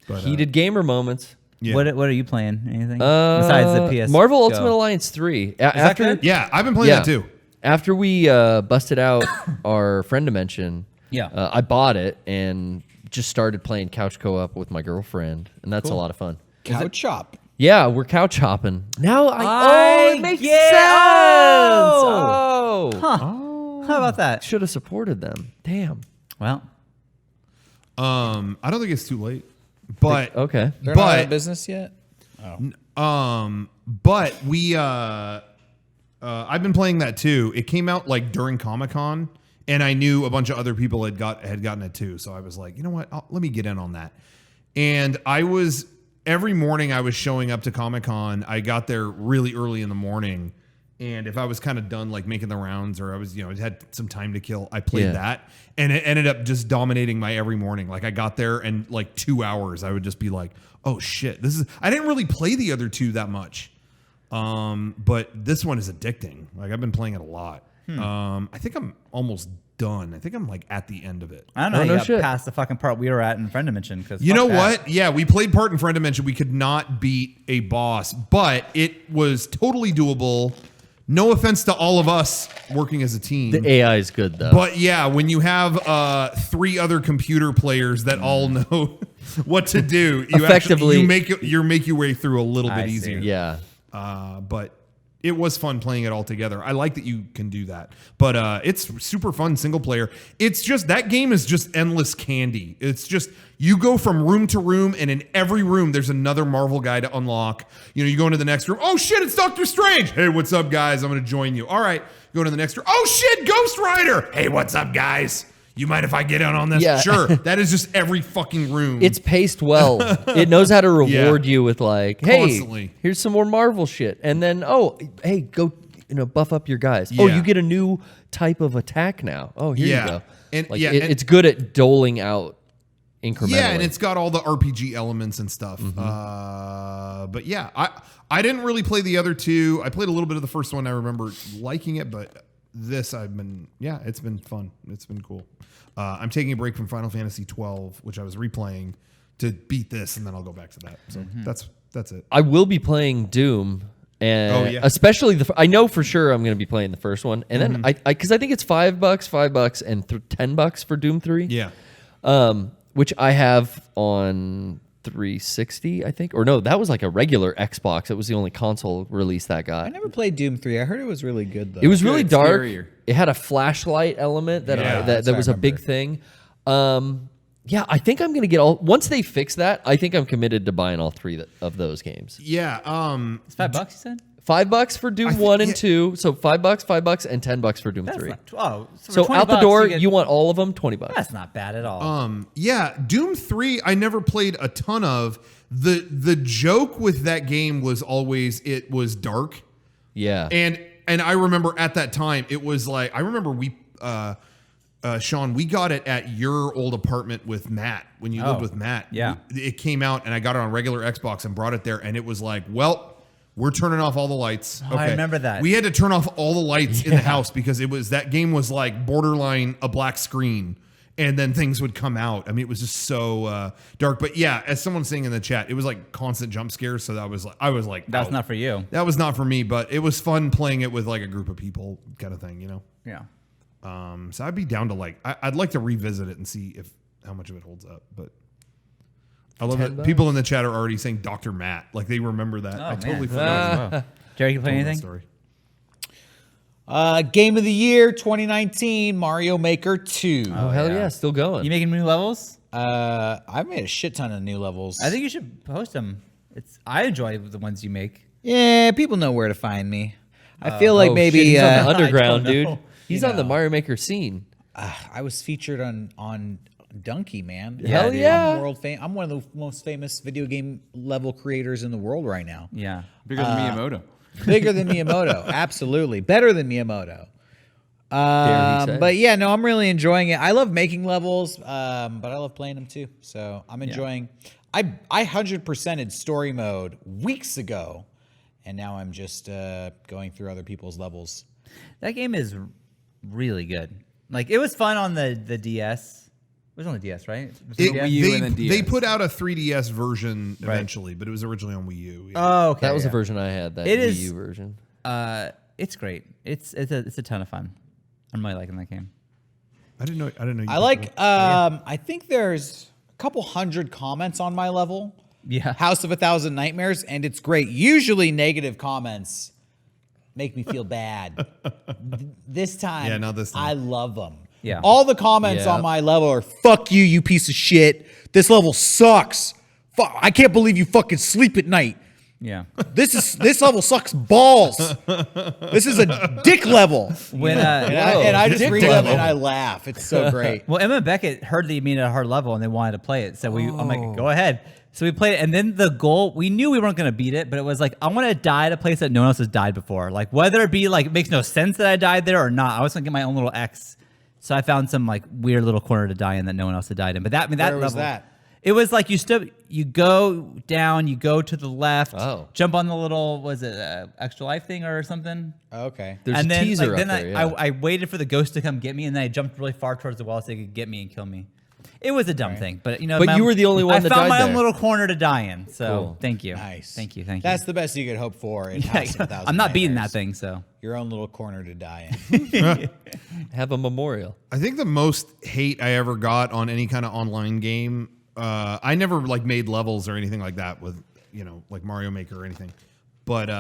But, Heated gamer moments. yeah. What are you playing? Anything besides the PS? Marvel Go. Ultimate Alliance 3. that After good? Yeah, I've been playing that too. After we busted out our friend dimension, Yeah. I bought it and just started playing couch co-op with my girlfriend, and that's a lot of fun. Couch chop. Yeah, we're couch hopping. Now I it makes get- sense. Oh. Oh. How about that? Should have supported them. Damn. Well, I don't think it's too late, but Okay. They're not out but of business yet. but we I've been playing that too. It came out like during Comic-Con, and I knew a bunch of other people had gotten it too. So I was like, you know what? Let me get in on that. And every morning I was showing up to Comic-Con. I got there really early in the morning, and if I was kind of done like making the rounds, or I was had some time to kill, I played Yeah. that, and it ended up just dominating my every morning. Like I got there, and like 2 hours, I would just be like, oh shit, I didn't really play the other two that much. But this one is addicting. Like I've been playing it a lot. I think I'm almost done. I think I'm like at the end of it. I don't know. Oh, how no you got shit. past the fucking part we were at in Friend Dimension. Because You know what? Yeah, we played part in Friend Dimension. We could not beat a boss, but it was totally doable. No offense to all of us working as a team. The AI is good though. But yeah, when you have 3 other computer players that all know what to do, you Effectively- you make your way through a little bit I see. easier. yeah. But it was fun playing it all together. I like that you can do that. But it's super fun single player. It's just that game is just endless candy. It's just you go from room to room, and in every room there's another Marvel guy to unlock. You go into the next room. Oh shit, it's Doctor Strange. Hey, what's up, guys? I'm gonna join you. All right, go to the next room. Oh shit, Ghost Rider. Hey, what's up, guys? You mind if I get in on this? Yeah. Sure. That is just every fucking room. It's paced well. It knows how to reward you with like, hey, Constantly. here's some more Marvel shit. And then, oh, hey, go, buff up your guys. Oh, Yeah. you get a new type of attack now. Oh, here Yeah. you go. And- Like, yeah, and- it's good at doling out incrementally. Yeah, and it's got all the RPG elements and stuff. But yeah, I didn't really play the other two. I played a little bit of the first one. I remember liking it, but this it's been fun. It's been cool. I'm taking a break from Final Fantasy 12, which I was replaying to beat this, and then I'll go back to that. So that's it. I will be playing Doom. And Oh, yeah. especially I know for sure I'm going to be playing the first one. And then because I think it's $5 and $10 for Doom 3. Yeah. Which I have on 360, I think. Or no, that was like a regular Xbox. It was the only console release that got. I never played Doom 3. I heard it was really good, though. It was really It's dark. scarier. It had a flashlight element that Yeah, that was a big thing. Yeah, I think I'm gonna get all. Once they fix that, I think I'm committed to buying all three of those games. Yeah. It's $5, you said? $5 for Doom 1 and 2, so $5, and $10 for Doom 3. Oh, So for out the $20 door, get- you want all of them, $20. That's not bad at all. Yeah, Doom 3 I never played a ton of. The joke with that game was always it was dark. Yeah, And I remember at that time it was like I remember we Sean, we got it at your old apartment with Matt when you lived with Matt. Yeah. It came out and I got it on regular Xbox and brought it there and it was like, well, we're turning off all the lights. Oh, I remember that. We had to turn off all the lights in the house because that game was like borderline a black screen and then things would come out. I mean, it was just so dark. But yeah, as someone's saying in the chat, it was like constant jump scares. So I was like, That's oh, not for you. That was not for me, but it was fun playing it with like a group of people kind of thing, you know? Yeah. So I'd be down to like, I'd like to revisit it and see how much of it holds up, but I love it. $10. People in the chat are already saying Dr. Matt, like they remember that. I totally forgot. Wow. Jerry, you play that anything? story. Game of the Year 2019, Mario Maker 2. oh hell yeah, still going. You making new levels? I've made a shit ton of new levels. I think you should post them. I enjoy the ones you make. Yeah, people know where to find me. I feel like Oh, maybe shit, he's on the I underground, don't dude. know. He's You on the know. Mario Maker scene. I was featured on Donkey, man. Hell dude. yeah. I'm one of the most famous video game level creators in the world right now. Yeah. Bigger than Miyamoto. Bigger than Miyamoto, absolutely. Better than Miyamoto. Dare he say. But yeah, no, I'm really enjoying it. I love making levels, but I love playing them too. So I'm enjoying. I 100%ed story mode weeks ago, and now I'm just going through other people's levels. That game is really good. Like, it was fun on the DS. It was on the DS, right? It was on the DS? Wii U and then They DS. put out a 3DS version eventually, but it was originally on Wii U. Yeah. Oh, okay. That was yeah. the version I had. That It Wii is- U version. It's great. It's a ton of fun. I'm really liking that game. I didn't know. You I could like. do it. I think there's a couple hundred comments on my level. Yeah. House of a Thousand Nightmares, and it's great. Usually negative comments make me feel bad. This time, Yeah, not this time. I love them. Yeah. All the comments Yeah. on my level are "fuck you, you piece of shit. This level sucks. Fuck, I can't believe you fucking sleep at night. Yeah. This level sucks balls. This is a dick level." When And I just dick read them level. and I laugh. It's so great. Well, Emma and Beckett heard that you mean at a hard level and they wanted to play it. So I'm like, go ahead. So we played it. And then the goal, we knew we weren't going to beat it, but it was like, I want to die at a place that no one else has died before. Like, whether it be like, it makes no sense that I died there or not. I was going to get my own little X. So I found some like weird little corner to die in that no one else had died in. But that Where was level, that? It was like you go down, you go to the left, Oh. jump on the little, was it extra life thing or something? Okay. There's and a then, teaser like, up then there. Yeah. I waited for the ghost to come get me, and then I jumped really far towards the wall so they could get me and kill me. It was a dumb thing, but you know. But you were the only one I that found died my own there. little corner to die in. So Cool. thank you. Nice. Thank you. That's the best you could hope for in House of a Thousand I'm not beating that Nightmares. thing. So Your own little corner to die in. Have a memorial. I think the most hate I ever got on any kind of online game. I never like made levels or anything like that with like Mario Maker or anything, but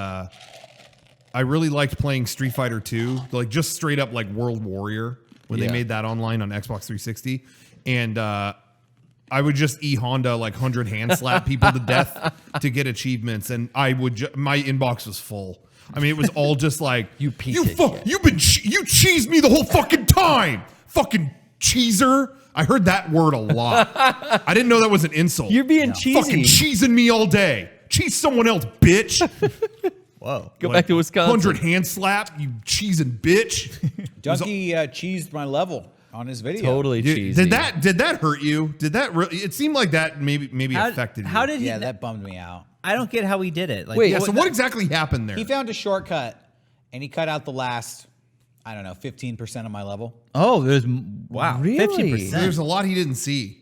I really liked playing Street Fighter 2, like just straight up like World Warrior when they Yeah. made that online on Xbox 360, and I would just Honda like 100 hand slap people to death to get achievements, and I would my inbox was full. I mean, it was all just like You piece of shit. you cheesed me the whole fucking time, fucking cheeser. I heard that word a lot. I didn't know that was an insult. You're being fucking cheesy. cheesing me all day. Cheese someone else, bitch. Whoa. Go back to Wisconsin. 100 hand slap, you cheesing bitch. Donkey cheesed my level on his video. Totally Dude, cheesy. did that hurt you? Did that really? It seemed like that maybe affected you. How did he? Yeah, that bummed me out. I don't get how he did it. Like, Wait, Yeah. So what exactly happened there? He found a shortcut, and he cut out the last, 15% of my level. Oh, there's wow, Really? 15%. There's a lot he didn't see.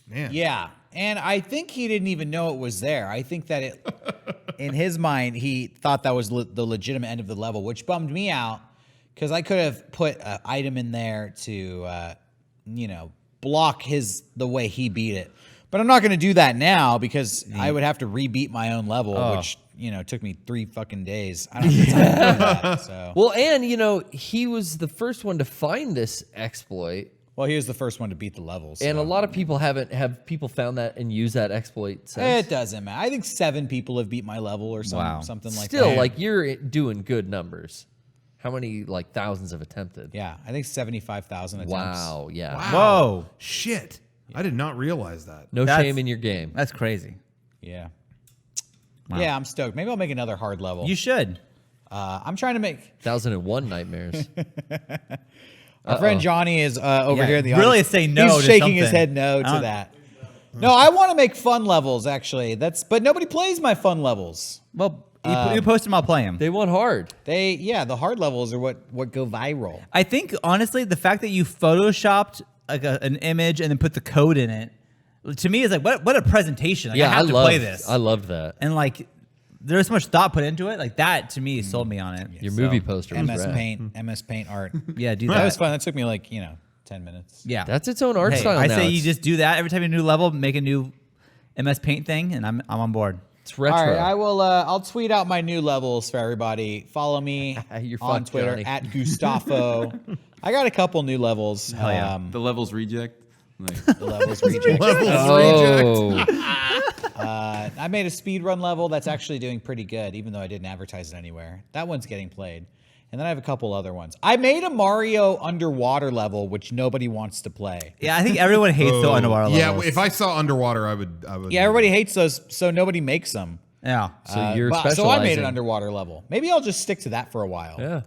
Man. Yeah, and I think he didn't even know it was there. I think that in his mind, he thought that was the legitimate end of the level, which bummed me out because I could have put an item in there to, block the way he beat it. But I'm not going to do that now because I would have to rebeat my own level, which, took me 3 fucking days. I don't have time to do that. So. Well, and he was the first one to find this exploit. Well, he was the first one to beat the levels. And so. a lot of people have people found that and used that exploit since. It doesn't matter. I think 7 people have beat my level or something like Still, that. like you're doing good numbers. How many thousands have attempted? Yeah, I think 75,000 attempts. Wow, yeah. Wow. Whoa. Shit. I did not realize that. No That's- shame in your game. That's crazy. Yeah. Wow. Yeah, I'm stoked. Maybe I'll make another hard level. You should. I'm trying to make... 1001 nightmares. Our friend Johnny is over here in the really audience. say no He's to shaking his something. head no to that. No, I want to make fun levels, actually. But nobody plays my fun levels. Well, you post them, I'll play them. They want hard. The hard levels are what go viral. I think, honestly, the fact that you photoshopped an image and then put the code in it, to me, is like, what a presentation. Like, I have to play this. I loved that. And, like, there's so much thought put into it. Like, that, to me, sold me on it. Your movie poster was MS rad. Paint, MS Paint art. Yeah, do That that. was fun. That took me 10 minutes. Yeah. That's its own art Hey, style I now. say you It's- just do that every time you do a new level, make a new MS Paint thing, and I'm on board. It's retro. All right, I will. I'll tweet out my new levels for everybody. Follow me You're on fucked, Twitter Johnny. at Gustafo. I got a couple new levels. Hell yeah. The levels reject. Like, The levels reject. Oh, I made a speedrun level that's actually doing pretty good, even though I didn't advertise it anywhere. That one's getting played. And then I have a couple other ones. I made a Mario underwater level, which nobody wants to play. Yeah, I think everyone hates the underwater levels. Yeah, if I saw underwater, I would. Yeah, everybody hates those, so nobody makes them. Yeah. so you're So I made specializing. an underwater level. Maybe I'll just stick to that for a while. Yeah,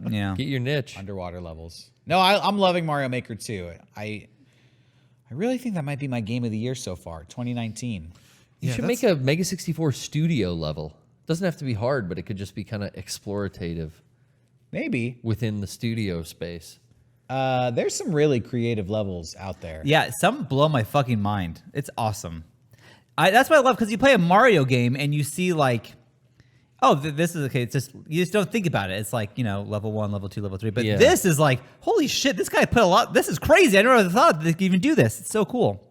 Yeah. get your niche. Underwater levels. No, I'm loving Mario Maker 2. I really think that might be my game of the year so far, 2019. You should make a Mega64 studio level. Doesn't have to be hard, but it could just be kind of explorative Maybe. within the studio space. There's some really creative levels out there. Yeah, some blow my fucking mind. It's awesome. That's what I love, because you play a Mario game and you see this is okay. It's just, you just don't think about it. It's like, level 1, level 2, level 3. But Yeah. this is like, holy shit, this guy put a lot. This is crazy. I never thought they could even do this. It's so cool.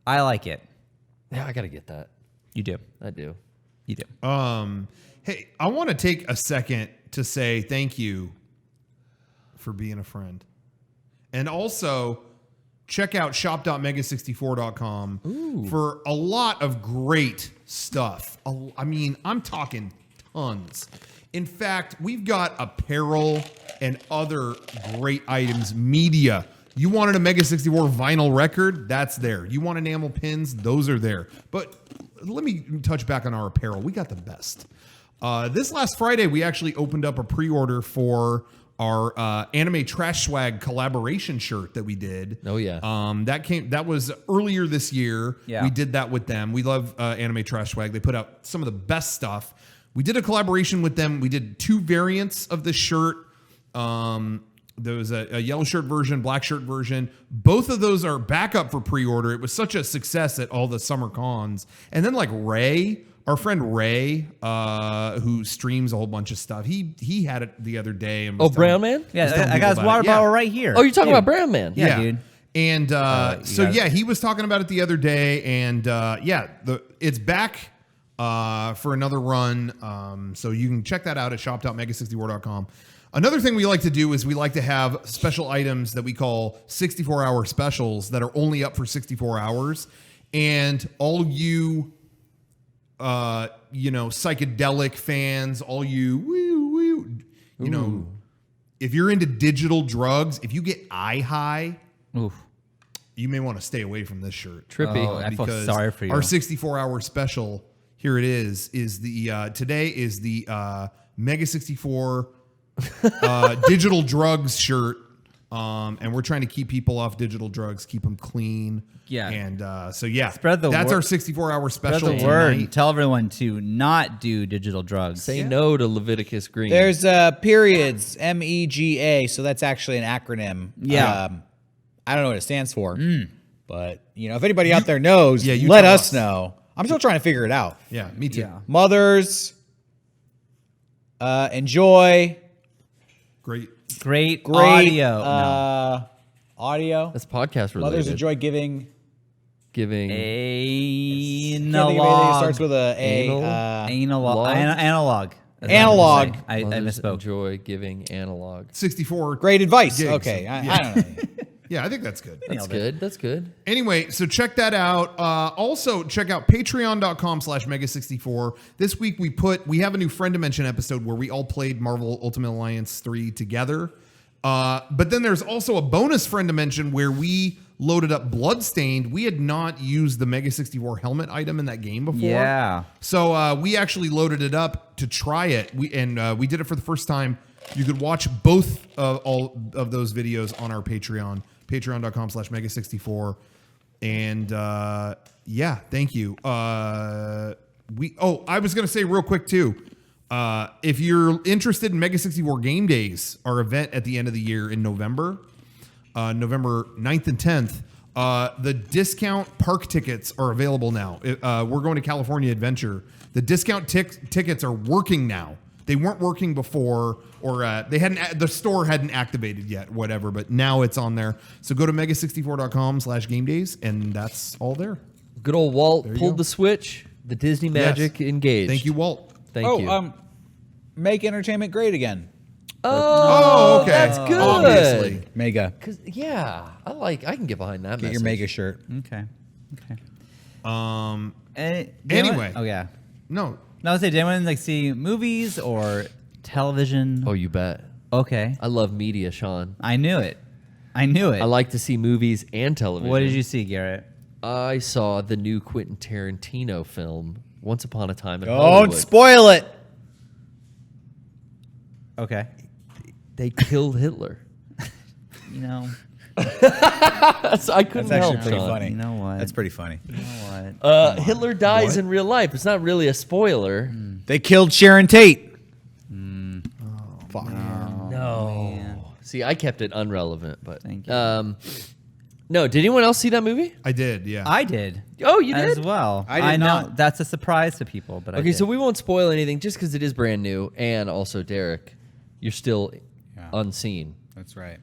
I like it. Yeah, I got to get that. You do. I do. You do. Hey, I want to take a second to say thank you for being a friend. And also, check out shop.mega64.com for a lot of great stuff. I mean, I'm talking tons. In fact, we've got apparel and other great items, media. You wanted a Mega64 vinyl record? That's there. You want enamel pins? Those are there. But let me touch back on our apparel. We got the best. This last Friday, we actually opened up a pre-order for our Anime Trash Swag collaboration shirt that we did. Oh, yeah. That was earlier this year. Yeah. We did that with them. We love Anime Trash Swag. They put out some of the best stuff. We did a collaboration with them. We did 2 variants of the shirt. There was a yellow shirt version, black shirt version. Both of those are back up for pre-order. It was such a success at all the summer cons. And then Ray, our friend Ray, who streams a whole bunch of stuff, he had it the other day. And was Brown telling- Man? Yeah, was telling I got people his about water it. bottle Yeah. right here. Oh, you're talking Dude. about Brown Man? Yeah, dude. And got he was talking about it the other day, and it's back for another run. So you can check that out at shop.mega64.com. Another thing we like to do is we like to have special items that we call 64-hour specials that are only up for 64 hours. And all you, psychedelic fans, all you, if you're into digital drugs, if you get eye high, Oof. you may want to stay away from this shirt. Trippy. Oh, I feel Because sorry for you. Our 64-hour special, here it is the today is the Mega64 digital drugs shirt. And we're trying to keep people off digital drugs, keep them clean. Yeah. And Spread the that's word. our 64-hour special. Spread the word. tonight. Tell everyone to not do digital drugs. Say no to Leviticus Green. There's periods, MEGA, so that's actually an acronym. Yeah. I don't know what it stands for, but if anybody out there knows, you let tell us us. know. I'm still trying to figure it out. Yeah, me too. Yeah. Mothers, enjoy, Great. Great great audio. No. audio. That's podcast related. Mothers enjoy giving giving Can't think of anything that Analog. starts with a Anal? Analog. Log? Analog. That's what Analog. I was gonna say. I mothers misspoke. enjoy giving analog. 64. great advice. Gigs. Okay, I don't know. Yeah, I think that's good. That's good. That's good. Anyway, so check that out. Also, check out patreon.com/mega64. This week we have a new Friend Dimension episode where we all played Marvel Ultimate Alliance 3 together. But then there's also a bonus Friend Dimension where we loaded up Bloodstained. We had not used the Mega64 helmet item in that game before. Yeah. So we actually loaded it up to try it. We did it for the first time. You could watch both all of those videos on our Patreon. Patreon.com/mega64. And yeah, thank you. I was gonna say real quick too. If you're interested in Mega64 Game Days, our event at the end of the year in November, November 9th and 10th, the discount park tickets are available now. We're going to California Adventure. The discount tickets are working now. They weren't working before, or the store hadn't activated yet, whatever, but now it's on there. So go to mega64.com/game days, and that's all there. Good old Walt you pulled go. the switch. The Disney magic engaged. Thank you, Walt. Thank you. Make entertainment great again. Oh, okay. that's good. Obviously. Mega. Yeah, I can get behind that. Get your Mega shirt. Okay. Anyway. Oh yeah. No. No, I was say, did anyone like see movies or television? Oh, you bet. Okay. I love media, Sean. I knew it. I knew it. I like to see movies and television. What did you see, Garrett? I saw the new Quentin Tarantino film, Once Upon a Time in Don't Hollywood. spoil it. Okay. They killed Hitler. You know. I couldn't That's actually help, pretty Sean. funny. You know what? That's pretty funny. You know what? Hitler dies in real life. It's not really a spoiler. They killed Sharon Tate. Oh, No. See, I kept it unrelevant, but Thank you. no. Did anyone else see that movie? I did, yeah. I did. Oh, you as did? well. I did know not. that's a surprise to people, but I Okay, did. so we won't spoil anything just because it is brand new, and also Derrick, you're still unseen. That's right.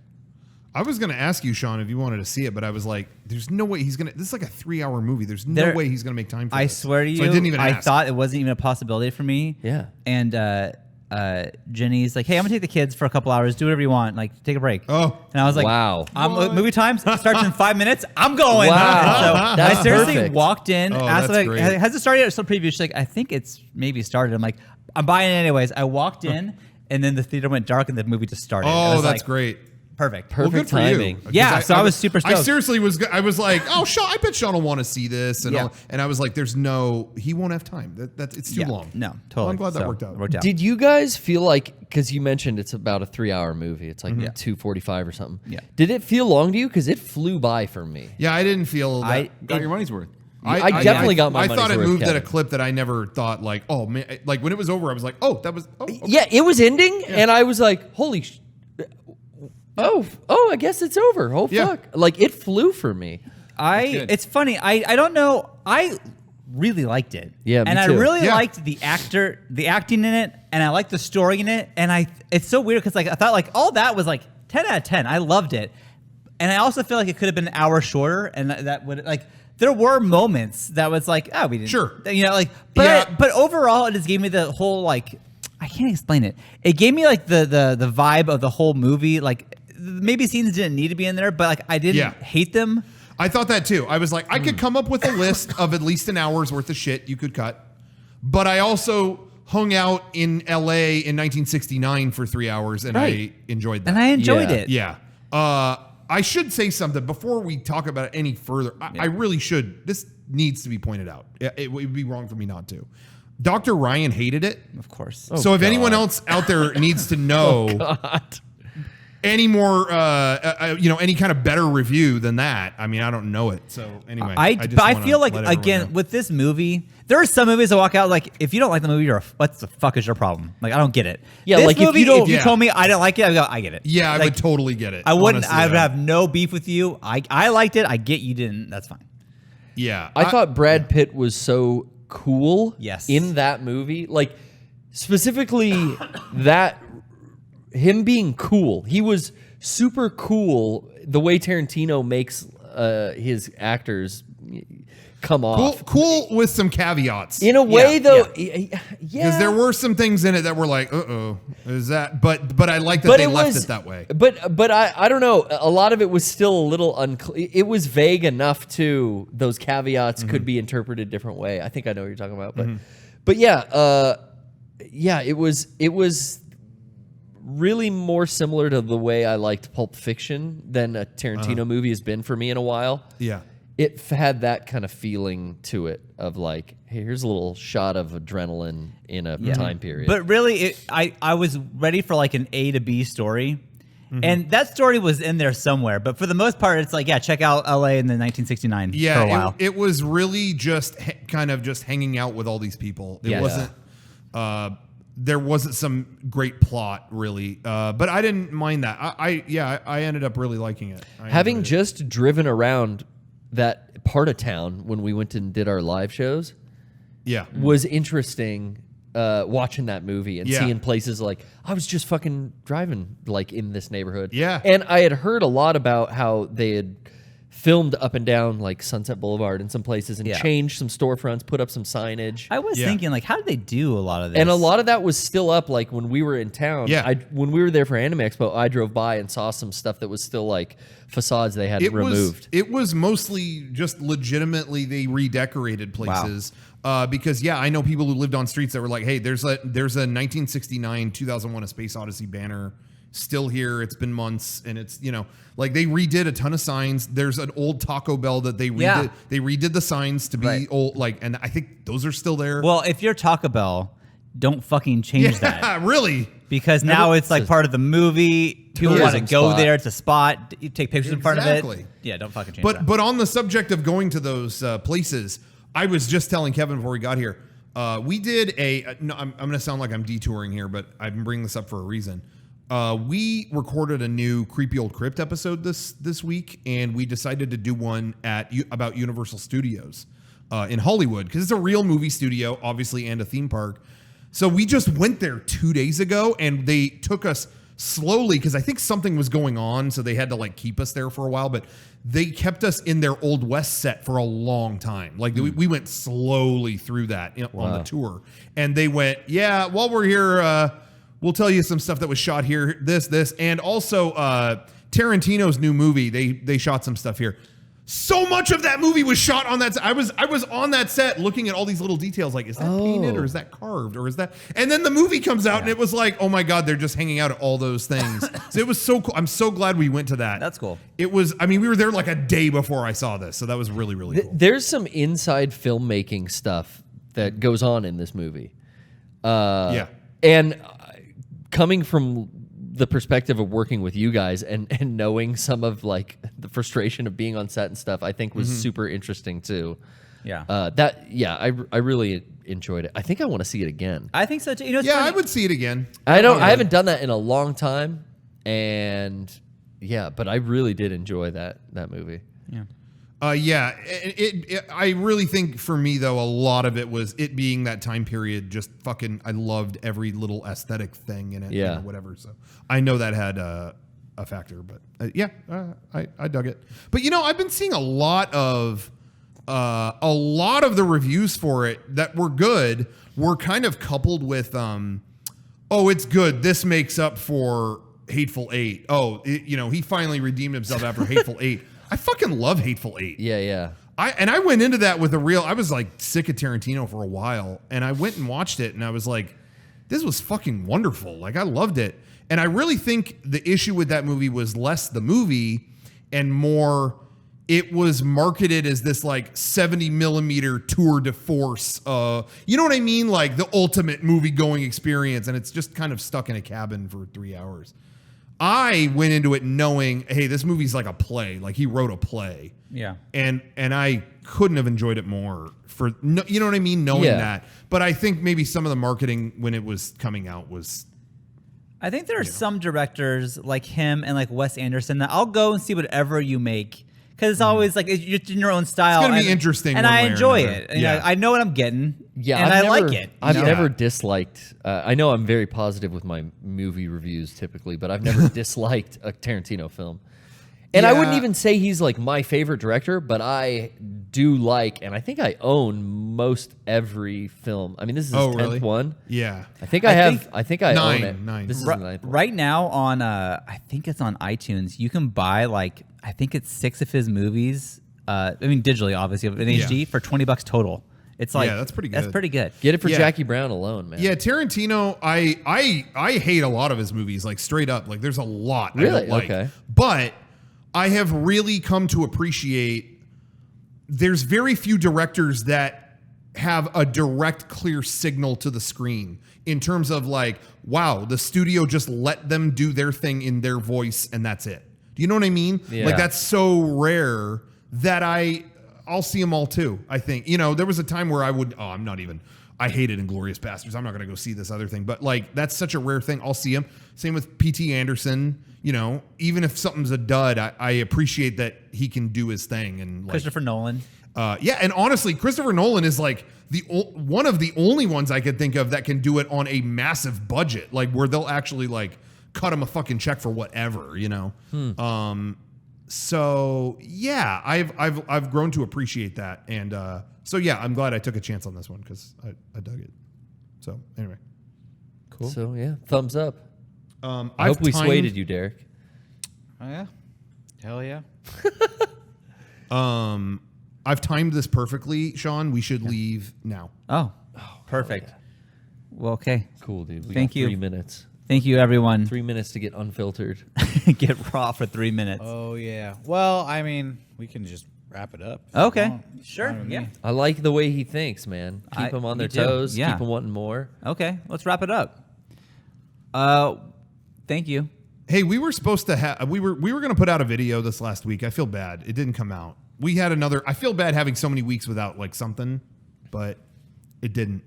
I was going to ask you, Sean, if you wanted to see it, but I was like, there's no way he's going to. This is like a 3-hour movie. There's no There- way he's going to make time for I this. swear to you, So I didn't even I ask. thought it wasn't even a possibility for me. Yeah. And Jenny's like, "Hey, I'm gonna take the kids for a couple hours. Do whatever you want. Like, take a break." Oh. And I was like, Wow. Movie time starts in 5 minutes. I'm going." Wow. So That's I seriously perfect. walked in, Oh, asked that's like, great. "Has it started?" Or some preview. She's like, "I think it's maybe started." I'm like, "I'm buying it anyways." I walked in, and then the theater went dark, and the movie just started. I Oh, was that's like, great. Perfect. Perfect Well, good for timing. you. 'Cause Yeah, so I was super I stoked. seriously was. I was like, "Oh, Sean, I bet Sean will want to see this," and Yeah. and I was like, "There's no, he won't have time. It's too Yeah, long." no, Well, totally. I'm glad that So, worked out. Worked out. Did you guys feel like, because you mentioned it's about a 3-hour movie, it's like 2:45 or something. Yeah. Did it feel long to you? Because it flew by for me. Yeah, I didn't feel. That. Got your money's worth. I definitely got my I money's thought it worth, moved at a Kevin. clip that I never thought. Like, oh man, like when it was over, I was like, oh, that was. Oh, okay. Yeah, it was ending, and I was like, holy I guess it's over. Oh, Yeah. fuck. Like, it flew for me. good. It's funny. I don't know. I really liked it. Yeah, me and I too. really Yeah. liked the acting in it, and I liked the story in it. And it's so weird because like I thought like all that was like 10 out of 10. I loved it, and I also feel like it could have been an hour shorter, and that would like. There were moments that was like, oh, we didn't, Sure. you know, like, but Yeah. but overall, it just gave me the whole like, I can't explain it. It gave me like the vibe of the whole movie. Like maybe scenes didn't need to be in there, but like I didn't Yeah. hate them. I thought that too. I was like, I could come up with a list of at least an hour's worth of shit you could cut, but I also hung out in LA in 1969 for 3 hours, and Right. I enjoyed that. And I enjoyed Yeah. it. Yeah. I should say something before we talk about it any further. I really should. This needs to be pointed out. It would be wrong for me not to. Dr. Ryan hated it. Of course. So if anyone else out there needs to know any more, any kind of better review than that, I mean, I don't know it. So anyway, But just I wanna feel like let everyone again know. with this movie, there are some movies I walk out like if you don't like the movie, what the fuck is your problem? Like I don't get it. Yeah, This like, if movie, you don't- if you Yeah. told me I didn't like it, I go I get it. Yeah, I Like, would totally get it. I wouldn't. honestly, I would have no beef with you. I liked it. I get you didn't. That's fine. Yeah, I thought Brad Pitt was so cool Yes. in that movie. Like, specifically that, him being cool. He was super cool the way Tarantino makes his actors come off. Cool with some caveats. In a way, though, yeah. Because there were some things in it that were like, is that? But I like that they left it that way. But I don't know. A lot of it was still a little unclear. It was vague enough too. Those caveats could be interpreted different way. I think I know what you're talking about. But yeah, it was really more similar to the way I liked Pulp Fiction than a Tarantino movie has been for me in a while. Yeah. It had that kind of feeling to it of like, hey, here's a little shot of adrenaline in a time period. But really, I was ready for like an A to B story. And that story was in there somewhere. But for the most part, it's like, check out LA in the 1969 for a while. It was really just kind of just hanging out with all these people. It wasn't... there wasn't some great plot, really, but I didn't mind that. I ended up really liking it. Having just driven around that part of town when we went and did our live shows, was interesting. Watching that movie and seeing places like I was just fucking driving like in this neighborhood. Yeah, and I had heard a lot about how they had filmed up and down like Sunset Boulevard in some places and changed some storefronts, put up some signage. I was thinking, like, how did they do a lot of this? And a lot of that was still up, like, when we were in town. Yeah. When we were there for Anime Expo, I drove by and saw some stuff that was still, like, facades they had removed. It was mostly just legitimately they redecorated places. Because, I know people who lived on streets that were like, hey, there's a 1969 2001 A Space Odyssey banner still here. It's been months, and it's, like they redid a ton of signs. There's an old Taco Bell that they redid. Yeah. They redid the signs to be old, like, and I think those are still there. Well, if you're Taco Bell, don't fucking change that. Really? Because now it's like part of the movie. People want to go there. It's a spot. You take pictures in front of it. Yeah, don't fucking change that. But on the subject of going to those places, I was just telling Kevin before we got here, we did I'm going to sound like I'm detouring here, but I'm bringing this up for a reason. We recorded a new Creepy Old Crypt episode this week, and we decided to do one about Universal Studios in Hollywood, because it's a real movie studio, obviously, and a theme park. So we just went there 2 days ago, and they took us slowly, because I think something was going on, so they had to like keep us there for a while, but they kept us in their Old West set for a long time. Like we went slowly through that on the tour, and they went, while we're here, we'll tell you some stuff that was shot here, this, and also Tarantino's new movie. They shot some stuff here. So much of that movie was shot on that set. I was on that set looking at all these little details, like, is that painted or is that carved or is that? And then the movie comes out and it was like, oh my God, they're just hanging out at all those things. So it was so cool. I'm so glad we went to that. That's cool. It was, we were there like a day before I saw this. So that was really, really cool. There's some inside filmmaking stuff that goes on in this movie. And coming from the perspective of working with you guys and knowing some of like the frustration of being on set and stuff, I think was super interesting too. Yeah. I really enjoyed it. I think I want to see it again. I think so too. Funny. I would see it again. I haven't done that in a long time, and but I really did enjoy that movie. Yeah. I really think for me though, a lot of it was it being that time period. Just fucking, I loved every little aesthetic thing in it, whatever. So I know that had a factor, but I dug it. But I've been seeing a lot of the reviews for it that were good were kind of coupled with, it's good. This makes up for Hateful Eight. He finally redeemed himself after Hateful Eight. I fucking love Hateful Eight. Yeah. I went into that with I was like sick of Tarantino for a while, and I went and watched it, and I was like, this was fucking wonderful. Like, I loved it. And I really think the issue with that movie was less the movie and more it was marketed as this like 70 millimeter tour de force. You know what I mean? Like the ultimate movie going experience, and it's just kind of stuck in a cabin for 3 hours. I went into it knowing, hey, this movie's like a play. Like he wrote a play. Yeah. And I couldn't have enjoyed it more for, you know what I mean? Knowing that. But I think maybe some of the marketing when it was coming out was. I think there are some directors like him and like Wes Anderson that I'll go and see whatever you make. Because it's always like you're in your own style. It's going to be interesting. And I enjoy it. And I know what I'm getting. Yeah, and I like it. I've never disliked. I know I'm very positive with my movie reviews typically, but I've never disliked a Tarantino film. And I Yeah. wouldn't even say he's like my favorite director, but I do like, and I think I own most every film. I mean, this is his 10th one. Yeah. I think I nine, own it. nine. This is the 9th one. Right now on I think it's on iTunes. You can buy like I think it's 6 of his movies. I mean digitally, obviously, in HD for $20 total. It's like that's pretty That's good. pretty good. Get it for Yeah. Jackie Brown alone, man. Yeah, Tarantino, I hate a lot of his movies, like straight up. Like there's a lot I Really? don't like. Okay. But I have really come to appreciate there's very few directors that have a direct, clear signal to the screen in terms of like, wow, the studio just let them do their thing in their voice and that's it. Do you know what I mean? Yeah. Like that's so rare that I'll see them all too. I think, you know, there was a time where I hated Inglourious Bastards. I'm not going to go see this other thing, but like, that's such a rare thing. I'll see him. Same with P.T. Anderson. You know, even if something's a dud, I appreciate that he can do his thing. And like, Christopher Nolan. yeah. And honestly, Christopher Nolan is like one of the only ones I could think of that can do it on a massive budget, like where they'll actually like cut him a fucking check for whatever, you know? So yeah, I've grown to appreciate that, and so yeah, I'm glad I took a chance on this one because I dug it. So anyway, Cool. So yeah, thumbs up. I I've hope we timed- swayed you, Derrick. Oh yeah, hell yeah. I've timed this perfectly, Sean. We should leave now. Oh, perfect. Well, okay. Cool, dude. We Thank got you. 3 minutes. Thank you, everyone. 3 minutes to get unfiltered. Get raw for 3 minutes. Oh yeah. Well, I mean, we can just wrap it up. Okay. Sure. Fine with Yeah. me. I like the way he thinks, man. Keep them on me their too. toes. Yeah. Keep them wanting more. Okay. Let's wrap it up. Thank you. Hey, we were supposed to have we were going to put out a video this last week. I feel bad. It didn't come out. We had another. I feel bad having so many weeks without like something, but it didn't.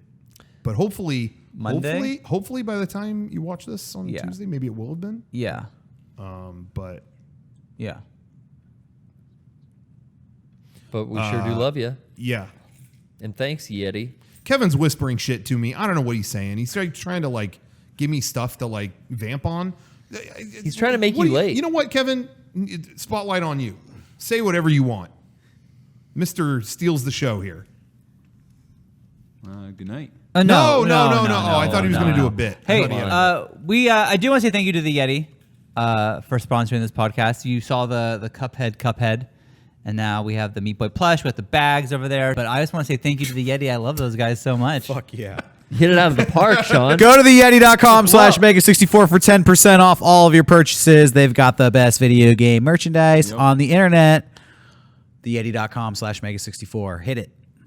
But hopefully Monday? hopefully by the time you watch this on Yeah. Tuesday, maybe it will have been. Yeah. But Yeah. But we sure do love you. yeah, And thanks, Yeti. Kevin's whispering shit to me. I don't know what he's saying. He's like trying to like give me stuff to like vamp on. He's trying to make What you do late. You know what, Kevin? Spotlight on you. Say whatever you want. Mr. steals the show here. Good night. No. Oh, I thought he was going to do a bit. Hey, I thought he had- I do want to say thank you to the Yeti for sponsoring this podcast. You saw the Cuphead, and now we have the Meat Boy plush with the bags over there. But I just want to say thank you to the Yeti. I love those guys so much. Fuck yeah. Hit it out of the park, Sean. Go to theyeti.com/Mega64 for 10% off all of your purchases. They've got the best video game merchandise on the internet. Theyeti.com/Mega64. Hit it.